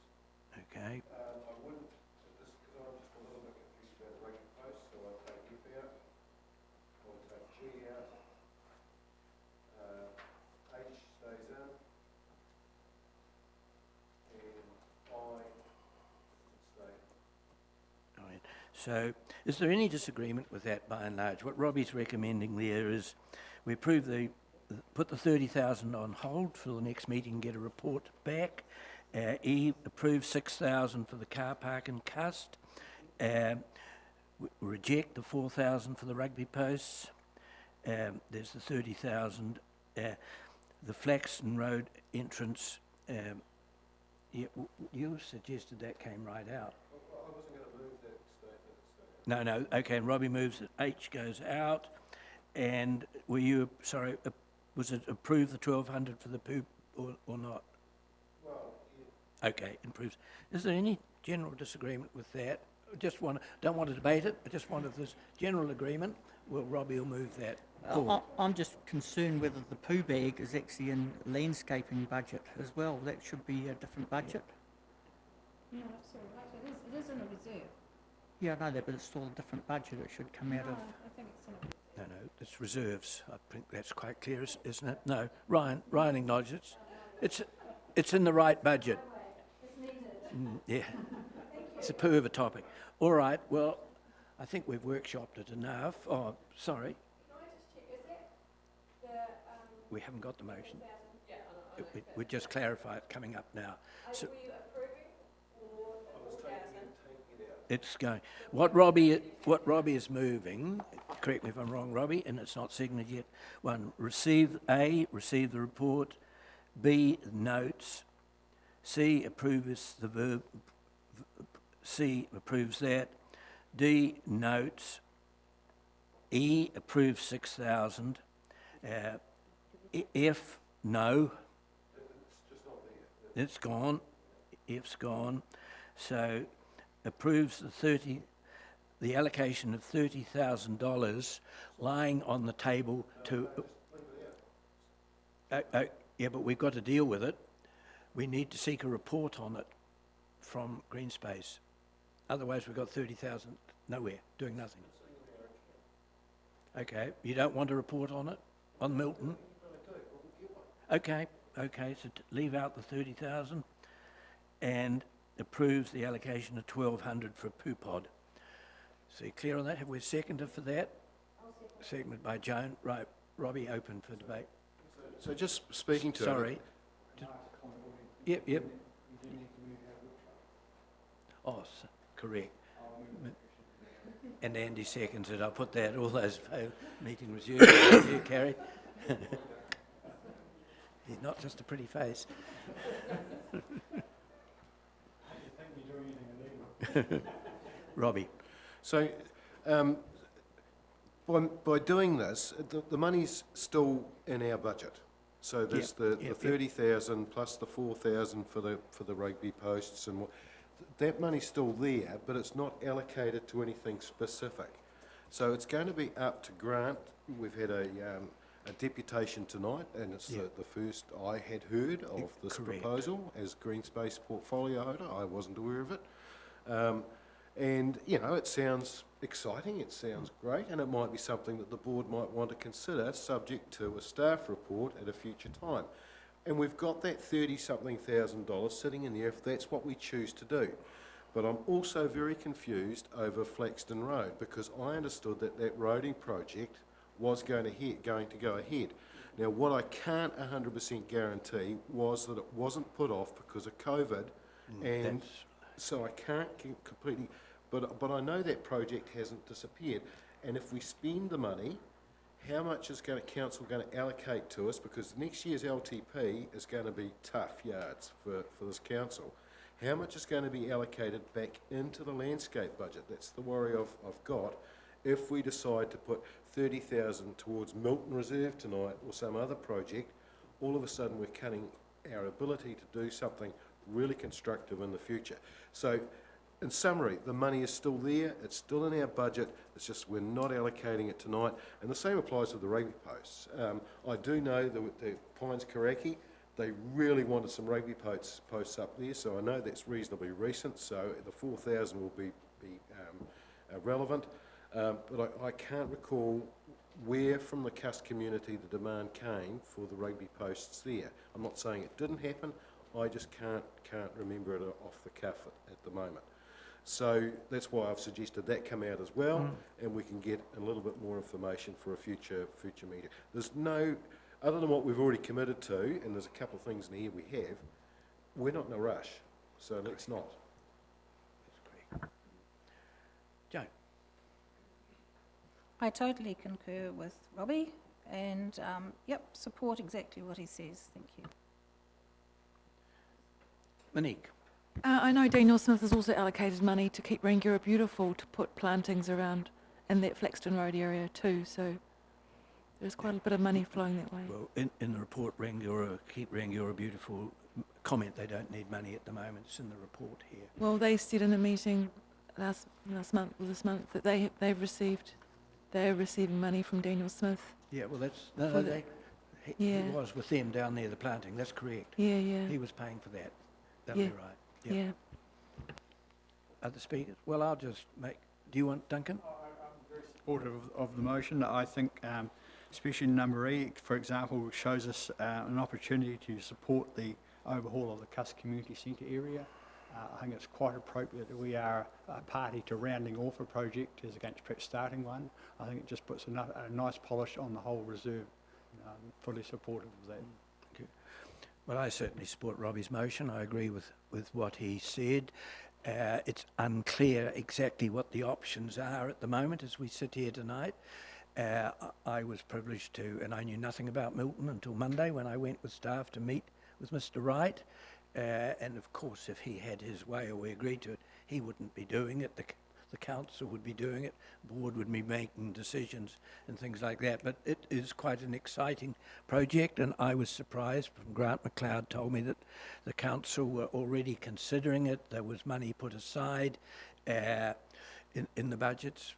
Okay, I wouldn't, because I'm just a little bit confused about the rugby post, so I'd take F out, I would take G out, H stays in, and I stay. all right. So is there any disagreement with that by and large? What Robbie's recommending there is we approve put the 30,000 on hold for the next meeting and get a report back. E approve 6,000 for the car park and cust. Reject the 4,000 for the rugby posts. There's the 30,000. The Flaxton Road entrance. You suggested that came right out. I wasn't going to move that statement. No, okay, and Robbie moves it, H goes out, and were you, sorry, was it approved the 1,200 for the poop or not? Well, Okay, improves. Is there any general disagreement with that? Don't want to debate it, I just wonder if there's general agreement, well, Robbie will move that forward. I'm just concerned whether the poo bag is actually in landscaping budget as well. That should be a different budget. No, absolutely right. It is in a reserve. Yeah, I know that, but it's still a different budget. It should come out of... I think it's in a reserve. No, it's reserves, I think that's quite clear, isn't it? No, Ryan acknowledges it's in the right budget. Yeah, it's a poo of a topic. All right, well, I think we've workshopped it enough. Oh, sorry. Can I just check, is that the, We haven't got the motion. 30,000? Yeah, We just clarify it coming up now. So were you approving or the 4,000? it's going. What Robbie is moving, correct me if I'm wrong, Robbie, and it's not signed yet. One, receive the report. B, notes. C, approves the verb. C, approves that. D, notes. E, approves 6,000. F, no. it's just not there. It's gone. F's gone. So approves the allocation of $30,000 lying on the table to... yeah, but we've got to deal with it. We need to seek a report on it from Green Space. Otherwise, we've got 30,000 nowhere, doing nothing. Okay, you don't want a report on it? On Milton? Okay, so leave out the 30,000 and approves the allocation of 1,200 for a poo pod. So you clear on that? Have we seconded for that? Seconded by Joan. Right, Robbie, open for debate. So just speaking to Sorry. Yep. Oh, correct. And Andy seconds it. I'll put that. All those meeting resumed. You, Carrie. He's not just a pretty face. Robbie. So, by doing this, the money's still in our budget. So there's the 30,000 plus the 4,000 for the rugby posts, and that money's still there, but it's not allocated to anything specific. So it's going to be up to Grant. We've had a deputation tonight, and it's the first I had heard of this proposal as Green Space portfolio owner. I wasn't aware of it. And, you know, it sounds exciting, it sounds great, and it might be something that the board might want to consider, subject to a staff report at a future time. And we've got that $30-something thousand sitting in there if that's what we choose to do. But I'm also very confused over Flaxton Road, because I understood that that roading project was going to go ahead. Now, what I can't 100% guarantee was that it wasn't put off because of COVID, and so I can't completely, but I know that project hasn't disappeared. And if we spend the money, how much is council going to allocate to us? Because next year's LTP is going to be tough yards for this council. How much is going to be allocated back into the landscape budget? That's the worry I've got. If we decide to put 30,000 towards Milton Reserve tonight or some other project, all of a sudden we're cutting our ability to do something really constructive in the future. So, in summary, the money is still there, it's still in our budget, it's just we're not allocating it tonight, and the same applies with the rugby posts. I do know that the Pines Karaki, they really wanted some rugby posts up there, so I know that's reasonably recent, so the 4,000 will be relevant. But I can't recall where from the CUS community the demand came for the rugby posts there. I'm not saying it didn't happen, I just can't remember it off the cuff at the moment. So that's why I've suggested that come out as well, and we can get a little bit more information for a future meeting. There's no, other than what we've already committed to, and there's a couple of things in here we have, we're not in a rush, so let's not. That's great. Joan. I totally concur with Robbie and, yep, support exactly what he says. Thank you. Monique. I know Daniel Smith has also allocated money to keep Rangiora beautiful, to put plantings around in that Flaxton Road area too, so there's quite a bit of money flowing that way. Well, in the report, Keep Rangiora Beautiful comment they don't need money at the moment. It's in the report here. Well, they said in a meeting last month or this month that they're receiving money from Daniel Smith. Yeah, well, that's he was with them down there, the planting. That's correct. Yeah, yeah. He was paying for that. That'll be right. Yep. Yeah. Other speakers? Well, I'll just make. Do you want Duncan? I'm very supportive of the motion. I think, especially number E, for example, shows us an opportunity to support the overhaul of the CUS Community Centre area. I think it's quite appropriate that we are a party to rounding off a project as against perhaps starting one. I think it just puts a nice polish on the whole reserve. I'm fully supportive of that. Thank you. Well, I certainly support Robbie's motion. I agree with what he said. It's unclear exactly what the options are at the moment as we sit here tonight. I was privileged to, and I knew nothing about Milton until Monday when I went with staff to meet with Mr. Wright. And of course, if he had his way or we agreed to it, he wouldn't be doing it. The council would be doing it. The board would be making decisions and things like that. But it is quite an exciting project, and I was surprised when Grant McLeod told me that the council were already considering it. There was money put aside in the budgets.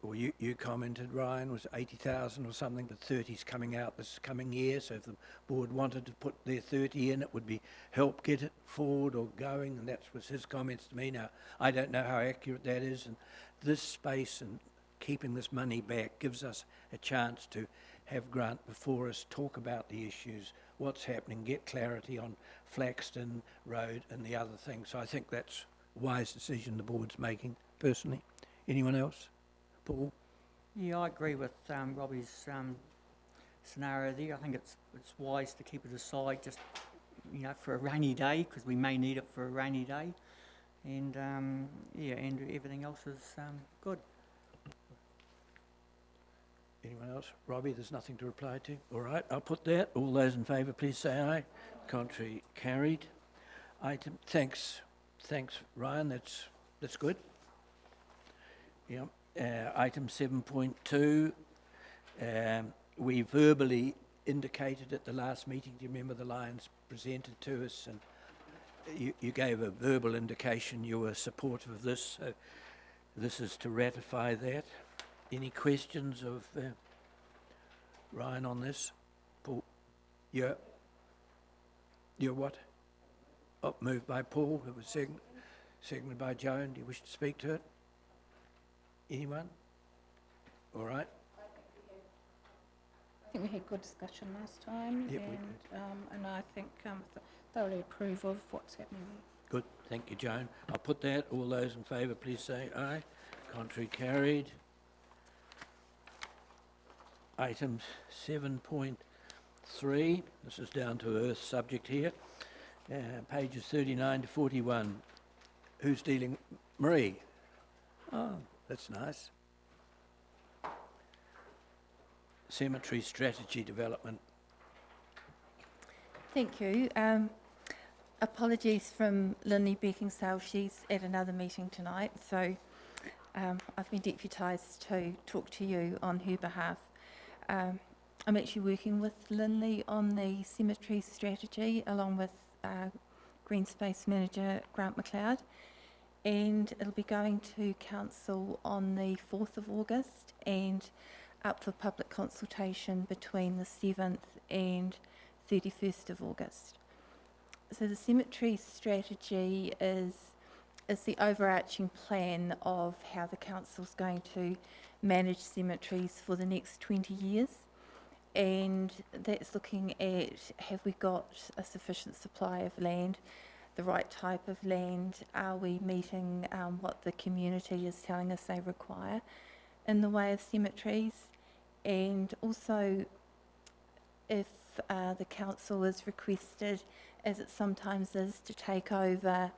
Or you commented, Ryan, was 80,000 or something, but 30's coming out this coming year. So if the board wanted to put their 30 in, it would be help get it forward or going, and that was his comments to me. Now, I don't know how accurate that is, and this space and keeping this money back gives us a chance to have Grant before us, talk about the issues, what's happening, get clarity on Flaxton Road and the other things. So I think that's a wise decision the board's making, personally. Anyone else? Paul? Yeah, I agree with Robbie's scenario there. I think it's wise to keep it aside, just for a rainy day, because we may need it for a rainy day, and and everything else is good. Anyone else? Robbie, there's nothing to reply to. All right, I'll put that. All those in favour, please say aye. Contrary, carried. Item. Thanks, Ryan. That's good. Yeah. Item 7.2, we verbally indicated at the last meeting, do you remember the Lions presented to us, and you gave a verbal indication you were supportive of this, so this is to ratify that. Any questions of Ryan on this? Paul? You're what? Oh, moved by Paul, it was seconded by Joan. Do you wish to speak to it? Anyone? All right. I think we had good discussion last time, Yep, we and I think thoroughly approve of what's happening there. Good, thank you, Joan. I'll put that. All those in favour, please say aye. Contrary carried. Item 7.3, this is down to earth subject here, pages 39 to 41. Who's dealing? Marie? Oh, that's nice. Cemetery strategy development. Thank you. Apologies from Lynley Beckingsale, she's at another meeting tonight, so I've been deputised to talk to you on her behalf. I'm actually working with Lynley on the cemetery strategy along with Green Space Manager Grant McLeod, and it'll be going to Council on the 4th of August and up for public consultation between the 7th and 31st of August. So the cemetery strategy is the overarching plan of how the council's going to manage cemeteries for the next 20 years. And that's looking at, have we got a sufficient supply of land, the right type of land, are we meeting what the community is telling us they require in the way of cemeteries, and also if the council is requested, as it sometimes is, to take over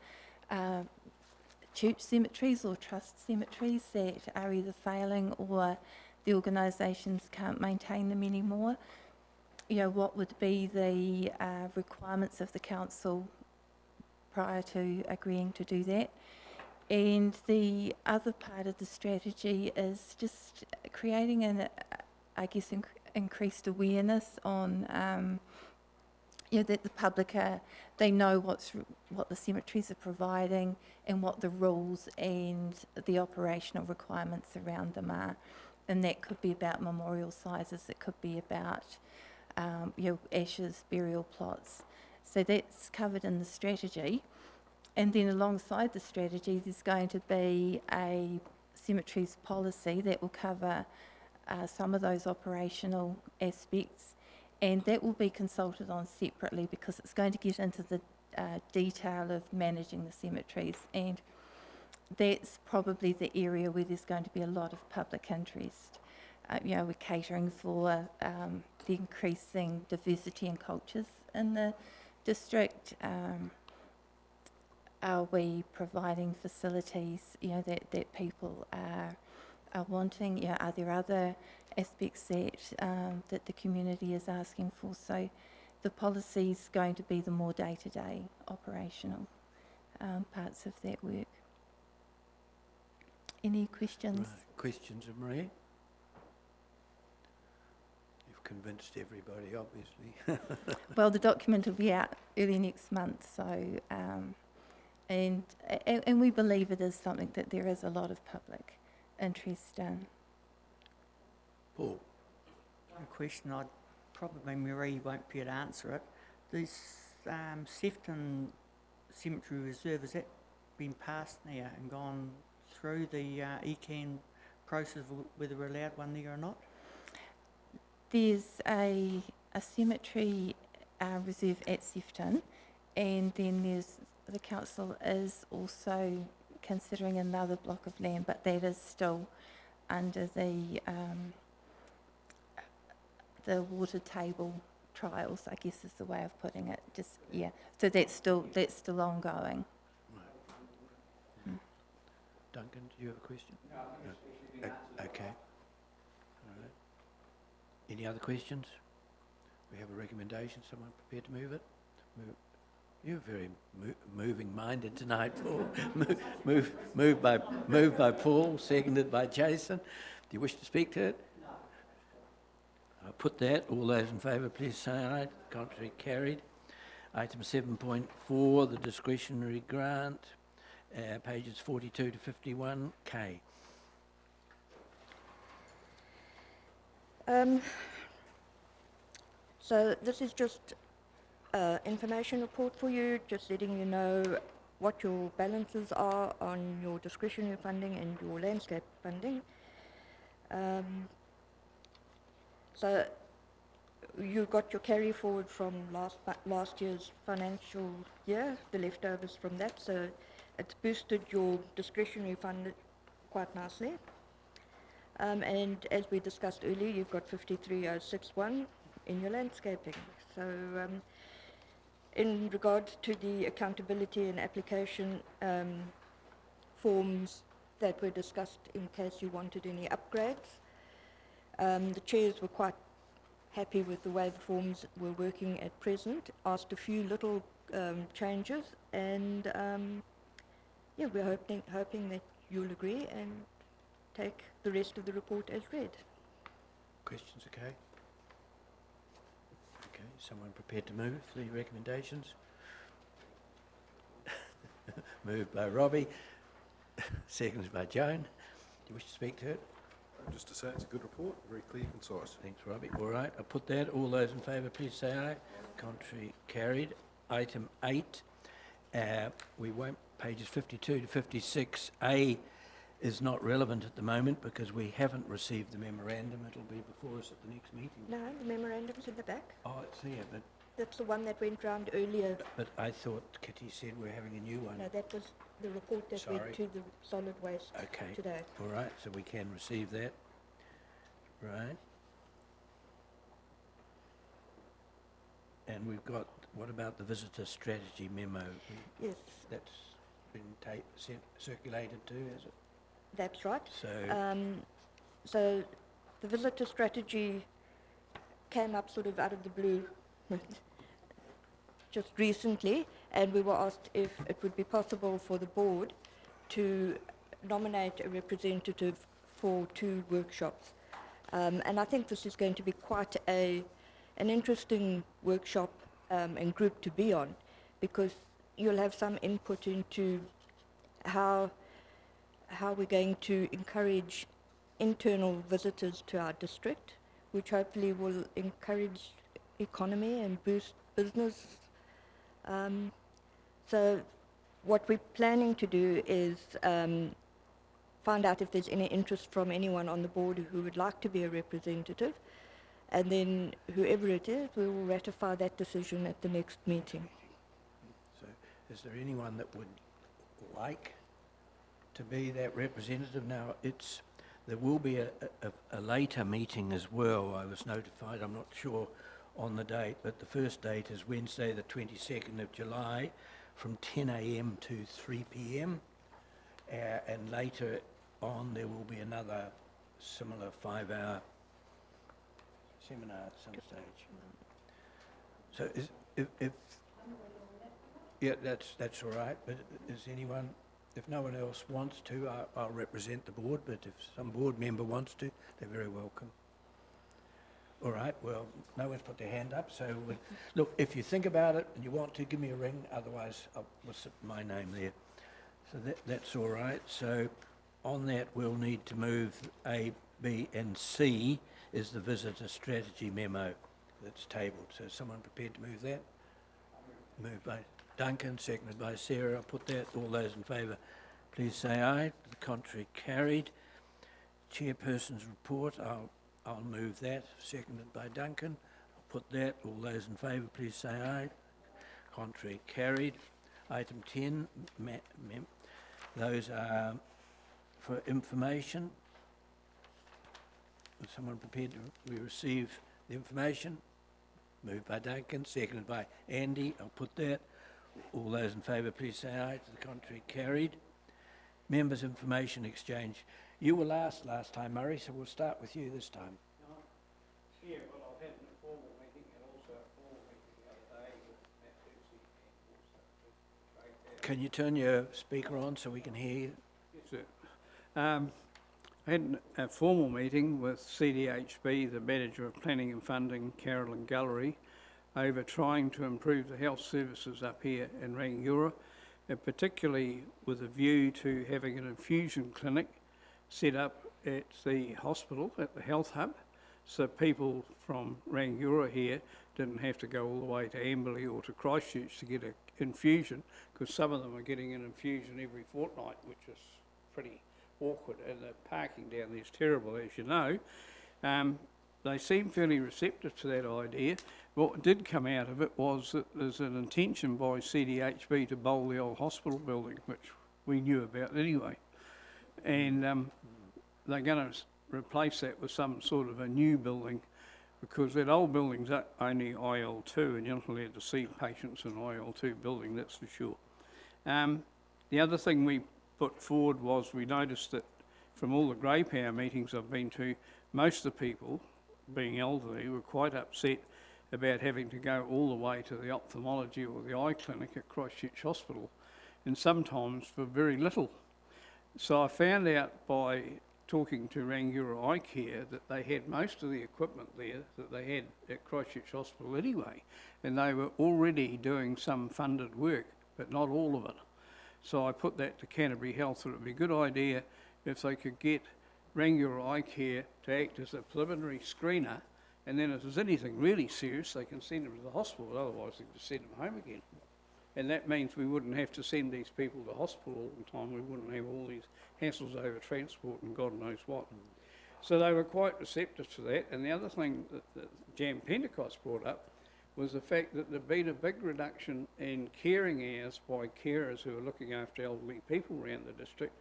church cemeteries or trust cemeteries that are either failing or the organisations can't maintain them anymore. You know, what would be the requirements of the council prior to agreeing to do that? And the other part of the strategy is just creating an, I guess, increased awareness on you know, that the public they know what the cemeteries are providing and what the rules and the operational requirements around them are. And that could be about memorial sizes, it could be about you know, ashes, burial plots. So that's covered in the strategy. And then alongside the strategy, there's going to be a cemeteries policy that will cover some of those operational aspects, and that will be consulted on separately because it's going to get into the detail of managing the cemeteries, and that's probably the area where there's going to be a lot of public interest. You know, we're catering for the increasing diversity and cultures in the district. Are we providing facilities, you know, that people are wanting? You know, are there other aspects that the community is asking for? So the policy is going to be the more day-to-day operational parts of that work. Any questions? Right. Questions of Marie? You've convinced everybody, obviously. Well, the document will be out early next month, so and we believe it is something that there is a lot of public interest in. Paul? A question probably Marie won't be able to answer it. This Sefton Cemetery Reserve, has that been passed now and gone through the ECAN process of whether we're allowed one there or not? There's a cemetery reserve at Sefton, and then the council is also considering another block of land, but that is still under the water table trials, I guess is the way of putting it. Just yeah, so that's still ongoing. Duncan, do you have a question? No. Okay. All right. Any other questions? We have a recommendation. Someone prepared to move it? You're very moving-minded tonight, Paul. Moved by Paul, seconded by Jason. Do you wish to speak to it? I'll put that. All those in favour, please say aye. Contrary carried. Item 7.4, the discretionary grant, pages 42 to 51. Kay. So this is just information report for you, just letting you know what your balances are on your discretionary funding and your landscape funding. So you got your carry forward from last year's financial year, the leftovers from that, so it's boosted your discretionary fund quite nicely. And as we discussed earlier, you've got 53,061 in your landscaping. So in regards to the accountability and application forms that were discussed in case you wanted any upgrades, the chairs were quite happy with the way the forms were working at present, asked a few little changes, and yeah, we're hoping that you'll agree and take the rest of the report as read. Questions, okay? Okay, someone prepared to move the recommendations? Moved by Robbie, seconded by Joan. Do you wish to speak to it? Just to say it's a good report, very clear, concise. Thanks, Robbie. All right, I'll put that. All those in favour, please say aye. Contrary, carried. Item 8, we won't, pages 52 to 56A is not relevant at the moment because we haven't received the memorandum. It'll be before us at the next meeting. No, the memorandum's in the back. Oh, it's there, but... That's the one that went round earlier. But I thought Kitty said we're having a new one. No, that was the report that went to the solid waste today. All right, so we can receive that. Right. And we've got, what about the visitor strategy memo? Yes. That's been circulated too, has it? That's right. So, so the visitor strategy came up sort of out of the blue just recently, and we were asked if it would be possible for the board to nominate a representative for 2 workshops. And I think this is going to be quite an interesting workshop and group to be on, because you'll have some input into how we're going to encourage internal visitors to our district, which hopefully will encourage economy and boost business. So what we're planning to do is find out if there's any interest from anyone on the board who would like to be a representative, and then whoever it is, we will ratify that decision at the next meeting. So is there anyone that would like to be that representative? Now, there will be a later meeting as well. I was notified, I'm not sure on the date, but the first date is Wednesday the 22nd of July from 10 a.m. to 3 p.m. And later on there will be another similar 5-hour seminar at some stage. So yeah, that's all right, but is anyone, if no one else wants to, I'll represent the board, but if some board member wants to, they're very welcome. All right, well, no one's put their hand up, so look, if you think about it and you want to, give me a ring, otherwise I'll put my name there. So that's all right. So on that, we'll need to move A, B and C is the visitor strategy memo that's tabled. So is someone prepared to move that? Moved by Duncan, seconded by Sarah. I'll put that. All those in favour, please say aye. The contrary, carried. Chairperson's report, I'll move that, seconded by Duncan. I'll put that. All those in favour, please say aye. Contrary, carried. Item 10, those are for information. Is someone prepared to receive the information? Moved by Duncan, seconded by Andy. I'll put that. All those in favour, please say aye. To the contrary, carried. Members' information exchange. You were last time, Murray, so we'll start with you this time. Yeah, well, I've had an informal meeting and also a formal meeting the other day with Matt Percy and also with Can you turn your speaker on so we can hear you? Yes, sir. I had a formal meeting with CDHB, the Manager of Planning and Funding, Carolyn Gallery, over trying to improve the health services up here in Rangiora, and particularly with a view to having an infusion clinic set up at the hospital, at the health hub, so people from Rangiora here didn't have to go all the way to Amberley or to Christchurch to get an infusion, because some of them are getting an infusion every fortnight, which is pretty awkward, and the parking down there is terrible, as you know. they seem fairly receptive to that idea. What did come out of it was that there's an intention by CDHB to bowl the old hospital building, which we knew about anyway. And they're going to replace that with some sort of a new building, because that old building's only IL2, and you're not allowed to see patients in IL2 building, that's for sure. The other thing we put forward was we noticed that from all the grey power meetings I've been to, most of the people, being elderly, were quite upset about having to go all the way to the ophthalmology or the eye clinic at Christchurch Hospital, and sometimes for very little. So I found out by talking to Rangiora Eye Care that they had most of the equipment there that they had at Christchurch Hospital anyway, and they were already doing some funded work, but not all of it. So I put that to Canterbury Health that it would be a good idea if they could get Rangiora Eye Care to act as a preliminary screener, and then if there's anything really serious, they can send them to the hospital, otherwise they can just send them home again. And that means we wouldn't have to send these people to hospital all the time. We wouldn't have all these hassles over transport and God knows what. So they were quite receptive to that. And the other thing that Jam Pentecost brought up was the fact that there'd been a big reduction in caring hours by carers who are looking after elderly people around the district,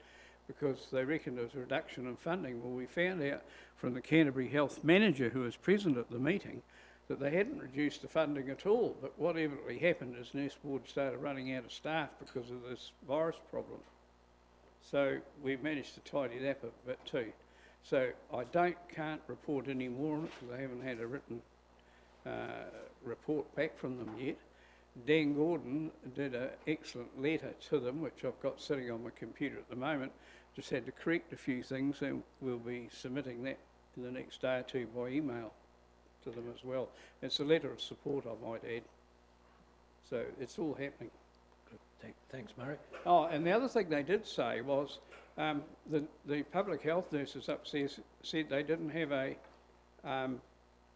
because they reckoned there was a reduction in funding. Well, we found out from the Canterbury Health manager who was present at the meeting that they hadn't reduced the funding at all, but what evidently happened is Nurse Board started running out of staff because of this virus problem. So we've managed to tidy that up a bit too. So I can't report any more on it because I haven't had a written report back from them yet. Dan Gordon did an excellent letter to them, which I've got sitting on my computer at the moment. Just had to correct a few things, and we'll be submitting that in the next day or two by email to them as well. It's a letter of support, I might add. So it's all happening. Good. Thanks, Murray. Oh, and the other thing they did say was the public health nurses upstairs said they didn't have an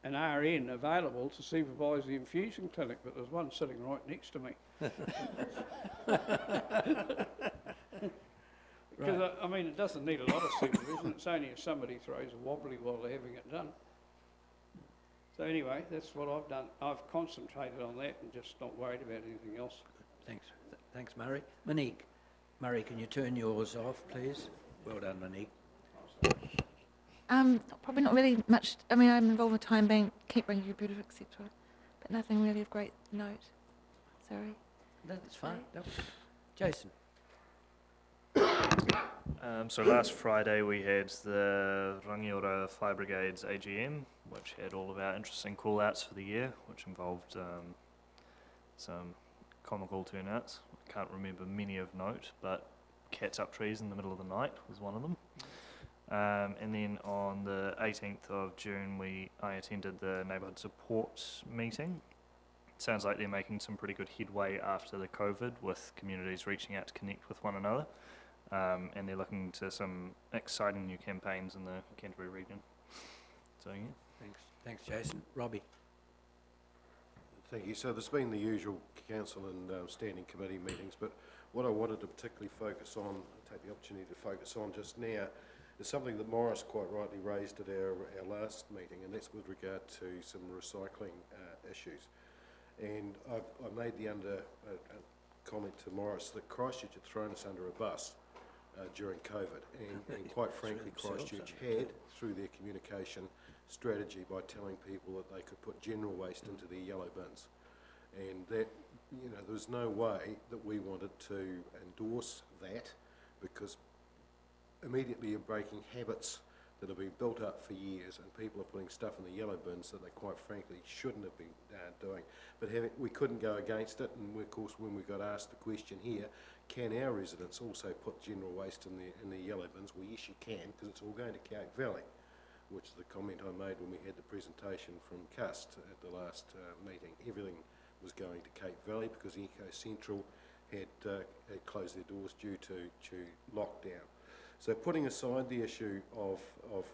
RN available to supervise the infusion clinic, but there's one sitting right next to me. Because, I mean, it doesn't need a lot of supervision. It's only if somebody throws a wobbly while they're having it done. So anyway, that's what I've done. I've concentrated on that and just not worried about anything else. Thanks. Thanks, Murray. Monique. Murray, can you turn yours off, please? Well done, Monique. Probably not really much. I mean, I'm involved with Time Bank, Keep Bringing You Beautiful, etc. But nothing really of great note. Sorry. That's fine. Jason. So last Friday we had the Rangiora Fire Brigade's AGM, which had all of our interesting call-outs for the year, which involved some comical turnouts. I can't remember many of note, but cats up trees in the middle of the night was one of them. And then on the 18th of June, I attended the neighbourhood support meeting. It sounds like they're making some pretty good headway after the COVID, with communities reaching out to connect with one another. And they're looking to some exciting new campaigns in the Canterbury region. So, yeah. Thanks, Jason. Robbie. Thank you. So there's been the usual council and standing committee meetings, but what I wanted to particularly focus on, take the opportunity to focus on just now, is something that Morris quite rightly raised at our last meeting, and that's with regard to some recycling issues. And I made the comment to Morris that Christchurch had thrown us under a bus during COVID, and quite frankly Christchurch had, through their communication strategy, by telling people that they could put general waste into their yellow bins, and that, you know, there was no way that we wanted to endorse that, because immediately you're breaking habits that have been built up for years, and people are putting stuff in the yellow bins that they quite frankly shouldn't have been doing. But we couldn't go against it, and of course when we got asked the question here, can our residents also put general waste in the yellow bins? Well, yes you can, because it's all going to Cape Valley, which is the comment I made when we had the presentation from Cust at the last meeting. Everything was going to Cape Valley because Eco Central had closed their doors due to lockdown. So putting aside the issue of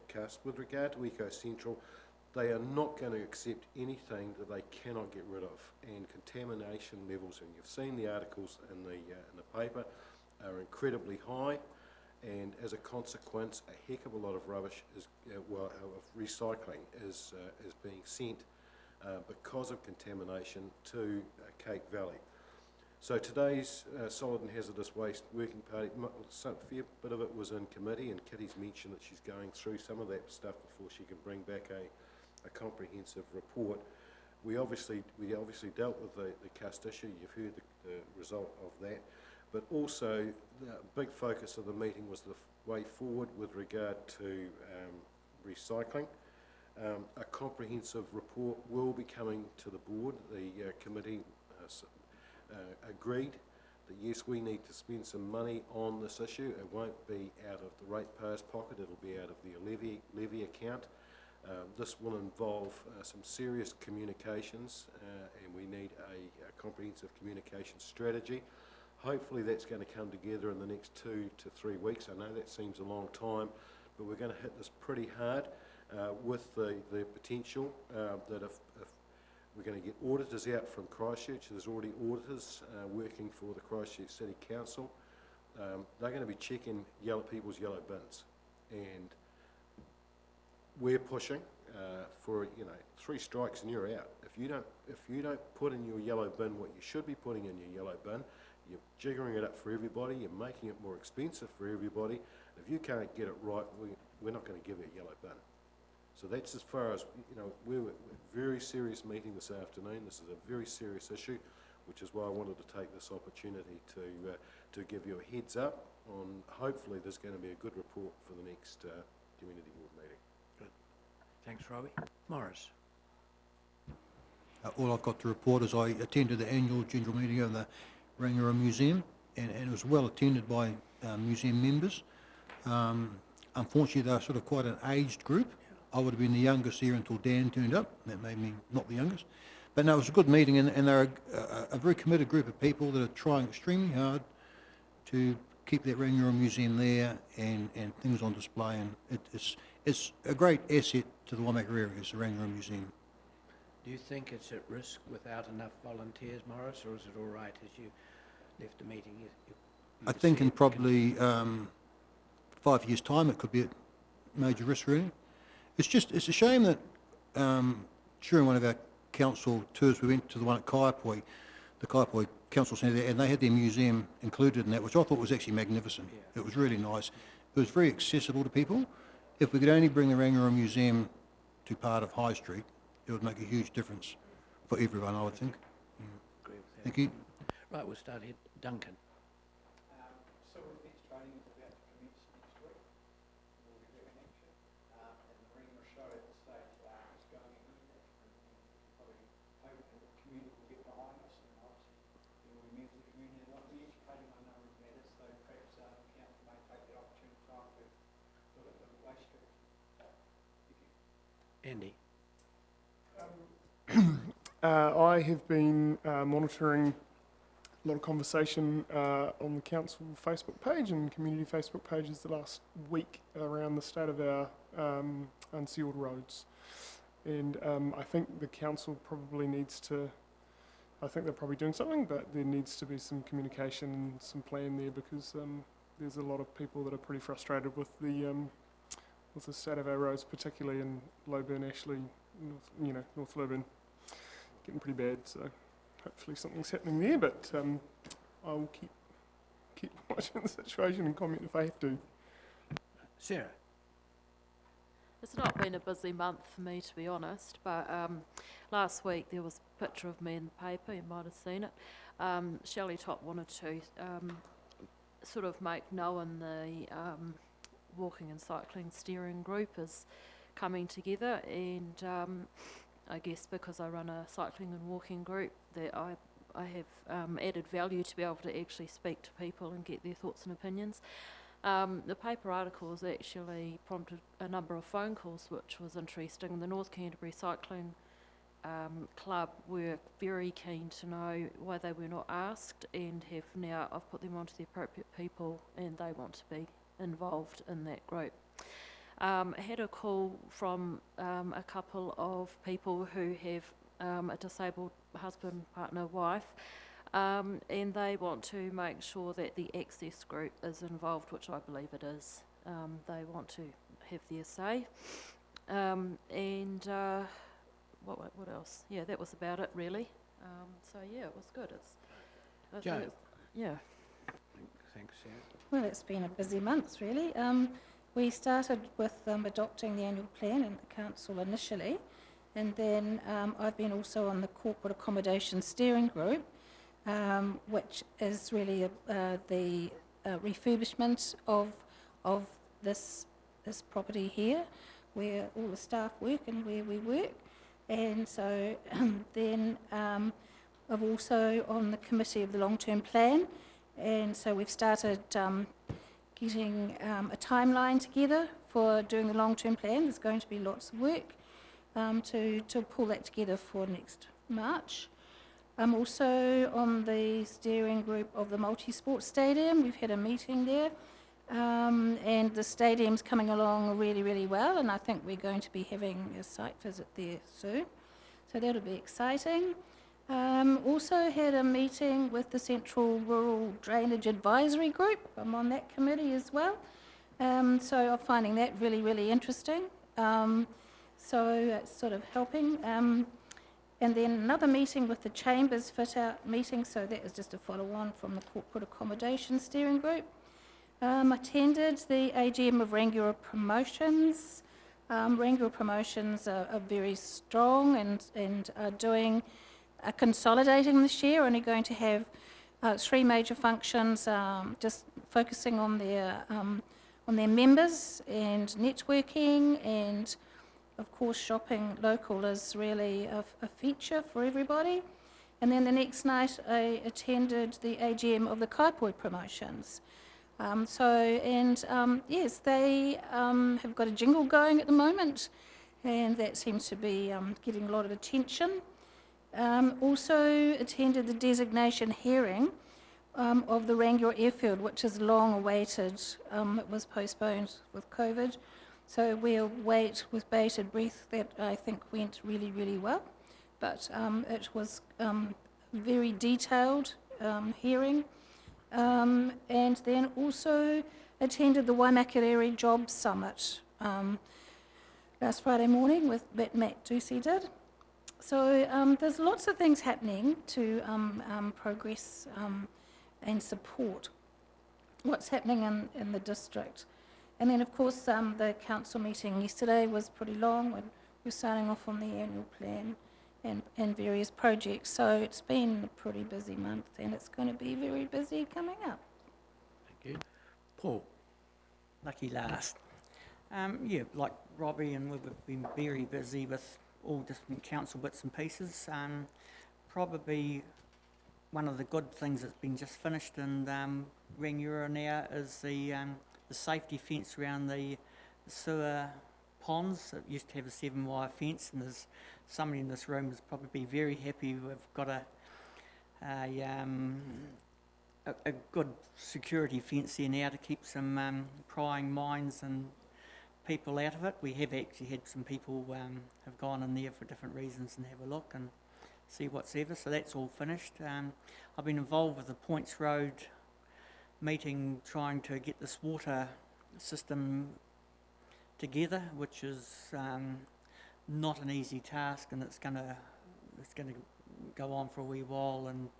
Cust, with regard to Eco Central, they are not going to accept anything that they cannot get rid of, and contamination levels, and you've seen the articles in the paper, are incredibly high, and as a consequence, a heck of a lot of rubbish is, of recycling is being sent because of contamination to Cape Valley. So today's Solid and Hazardous Waste Working Party, some fair bit of it was in committee, and Kitty's mentioned that she's going through some of that stuff before she can bring back a comprehensive report. We obviously dealt with the cust issue. You've heard the result of that. But also, the big focus of the meeting was the way forward with regard to recycling. A comprehensive report will be coming to the board. The committee agreed that yes, we need to spend some money on this issue. It won't be out of the ratepayer's pocket, it'll be out of the levy account. This will involve some serious communications and we need a comprehensive communication strategy. Hopefully that's going to come together in the next 2 to 3 weeks. I know that seems a long time, but we're going to hit this pretty hard with the potential that if we're going to get auditors out from Christchurch. There's already auditors working for the Christchurch City Council. They're going to be checking people's yellow bins, and we're pushing for 3 strikes and you're out. If you don't put in your yellow bin what you should be putting in your yellow bin, you're jiggering it up for everybody. You're making it more expensive for everybody. If you can't get it right, we're not going to give you a yellow bin. So that's as far as, we're a very serious meeting this afternoon. This is a very serious issue, which is why I wanted to take this opportunity to give you a heads up on hopefully there's going to be a good report for the next community board meeting. Good. Thanks, Robbie. Morris. All I've got to report is I attended the annual general meeting of the Rangiora Museum, and it was well attended by museum members. Unfortunately, they're sort of quite an aged group. I would have been the youngest here until Dan turned up. That made me not the youngest. But no, it was a good meeting, and they're a very committed group of people that are trying extremely hard to keep that Rangiora Museum there and things on display. And it's a great asset to the Waimakariri, the Rangiora Museum. Do you think it's at risk without enough volunteers, Morris, or is it all right as you left the meeting? I think in probably 5 years' time it could be at major risk, really. It's a shame that during one of our council tours we went to the one at Kaiapoi, the Kaiapoi Council Centre there, and they had their museum included in that, which I thought was actually magnificent. Yeah. It was really nice. It was very accessible to people. If we could only bring the Rangiora Museum to part of High Street, it would make a huge difference for everyone, I would think. Yeah. Agree with that. Thank you. Right, we'll start here. Duncan. So next training is about to commence next week. We'll be doing action. And the Rangiora show at this stage is going ahead. And probably hoping that the community will get behind us, and obviously there will be members of the community that will be educating on a number of matters, so perhaps the council may take the opportunity to look at the waste stream. Thank you. Andy. I have been monitoring a lot of conversation on the council Facebook page and community Facebook pages the last week around the state of our unsealed roads. And I think the council probably needs to, I think they're probably doing something, but there needs to be some communication and some plan there, because there's a lot of people that are pretty frustrated with the state of our roads, particularly in Loburn-Ashley, North Loburn. Getting pretty bad, so hopefully something's happening there, but I will keep watching the situation and comment if I have to. Sarah. It's not been a busy month for me, to be honest, but last week there was a picture of me in the paper, you might have seen it. Shelley Top wanted to sort of make known the walking and cycling steering group is coming together, and I guess because I run a cycling and walking group, that I have added value to be able to actually speak to people and get their thoughts and opinions. The paper article has actually prompted a number of phone calls, which was interesting. The North Canterbury Cycling Club were very keen to know why they were not asked, and have now, I've put them onto the appropriate people, and they want to be involved in that group. I had a call from a couple of people who have a disabled husband, partner, wife, And they want to make sure that the access group is involved, which I believe it is. They want to have their say. What else? Yeah, that was about it really. So yeah, it was good. Joe. Yeah. Thanks, Sam. Well, it's been a busy month, really. We started with adopting the annual plan in the council initially, and then I've been also on the corporate accommodation steering group, which is really the refurbishment of this property here, where all the staff work and where we work. And so then I'm also on the committee of the long-term plan, and so we've started getting a timeline together for doing the long-term plan. There's going to be lots of work to pull that together for next March. I'm also on the steering group of the multi-sport stadium. We've had a meeting there, and the stadium's coming along really, really well, and I think we're going to be having a site visit there soon. So that'll be exciting. Also had a meeting with the Central Rural Drainage Advisory Group. I'm on that committee as well. So I'm finding that really, really interesting. So it's sort of helping. And then another meeting with the Chambers fit-out meeting, so that is just a follow-on from the Corporate Accommodation Steering Group. Attended the AGM of Rangiora Promotions. Rangiora Promotions are very strong and are doing consolidating this year, only going to have 3 major functions, just focusing on their members and networking, and of course shopping local is really a feature for everybody. And then the next night I attended the AGM of the Kaipoi Promotions. Yes, they have got a jingle going at the moment, and that seems to be getting a lot of attention. Also attended the designation hearing of the Rangiora airfield, which is long awaited. It was postponed with COVID, so we'll wait with bated breath. That I think went really, really well, but it was very detailed hearing. And then also attended the Waimakariri Job Summit last Friday morning with Matt Ducey did. So there's lots of things happening to progress and support what's happening in the district. And then, of course, the council meeting yesterday was pretty long, and we're starting off on the annual plan and various projects. So it's been a pretty busy month, and it's going to be very busy coming up. Thank you. Paul. Lucky last. Yeah, like Robbie, and we've been very busy with all different council bits and pieces. Probably one of the good things that's been just finished in Rangiora now is the safety fence around the sewer ponds. It used to have a 7-wire fence, and there's somebody in this room who's probably very happy we've got a good security fence there now to keep some prying minds and people out of it. We have actually had some people have gone in there for different reasons and have a look and see what's ever, so that's all finished. I've been involved with the Points Road meeting, trying to get this water system together, which is not an easy task, and it's going to go on for a wee while, and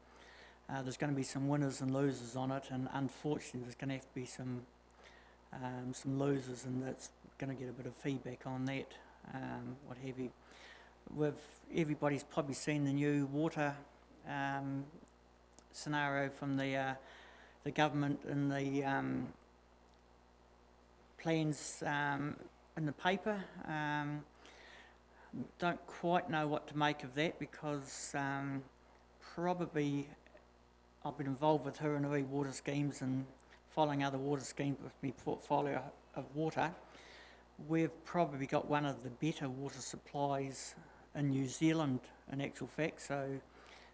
there's going to be some winners and losers on it, and unfortunately there's going to have to be some losers, and that's going to get a bit of feedback on that, what have you. Everybody's probably seen the new water scenario from the government and the plans in the paper. Don't quite know what to make of that, because probably I've been involved with Huranui water schemes and following other water schemes with my portfolio of water. We've probably got one of the better water supplies in New Zealand in actual fact, so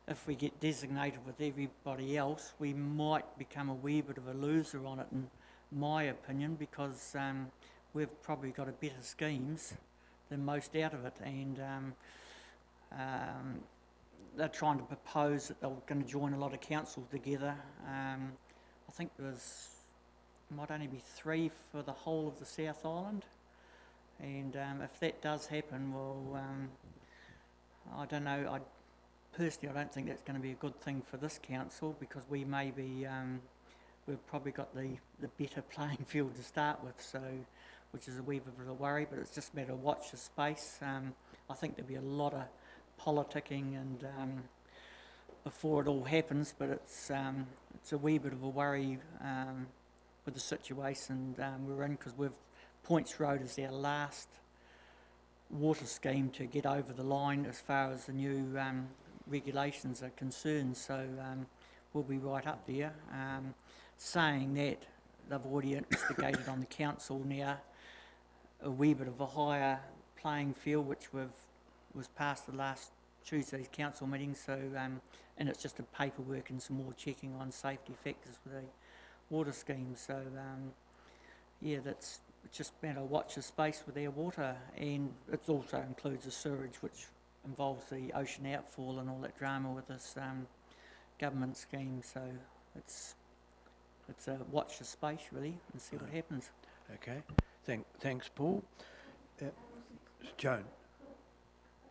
if we get designated with everybody else, we might become a wee bit of a loser on it, in my opinion, because we've probably got a better schemes than most out of it, and they're trying to propose that they're going to join a lot of councils together. I think might only be 3 for the whole of the South Island, and if that does happen, well, I don't know. Personally, I don't think that's going to be a good thing for this council, because we may be, we've probably got the better playing field to start with, so which is a wee bit of a worry, but it's just a matter of watch the space. I think there'll be a lot of politicking and before it all happens, but it's a wee bit of a worry with the situation we're in, because Points Road is our last water scheme to get over the line as far as the new regulations are concerned, so we'll be right up there. Saying that, they've already instigated on the council now a wee bit of a higher playing field, which was passed the last Tuesday's council meeting, so and it's just a paperwork and some more checking on safety factors for the water scheme, so yeah, that's just a matter of watch the space with our water, and it also includes the sewage, which involves the ocean outfall and all that drama with this government scheme, so it's a watch the space really and see what happens. Okay, thanks, Paul. Joan.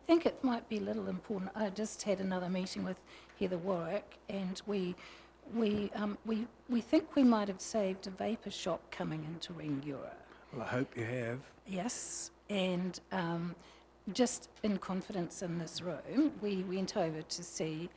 I think it might be a little important. I just had another meeting with Heather Warwick, and we think we might have saved a vapour shop coming into Rangiora. Well, I hope you have. Yes, and just in confidence in this room, we went over to see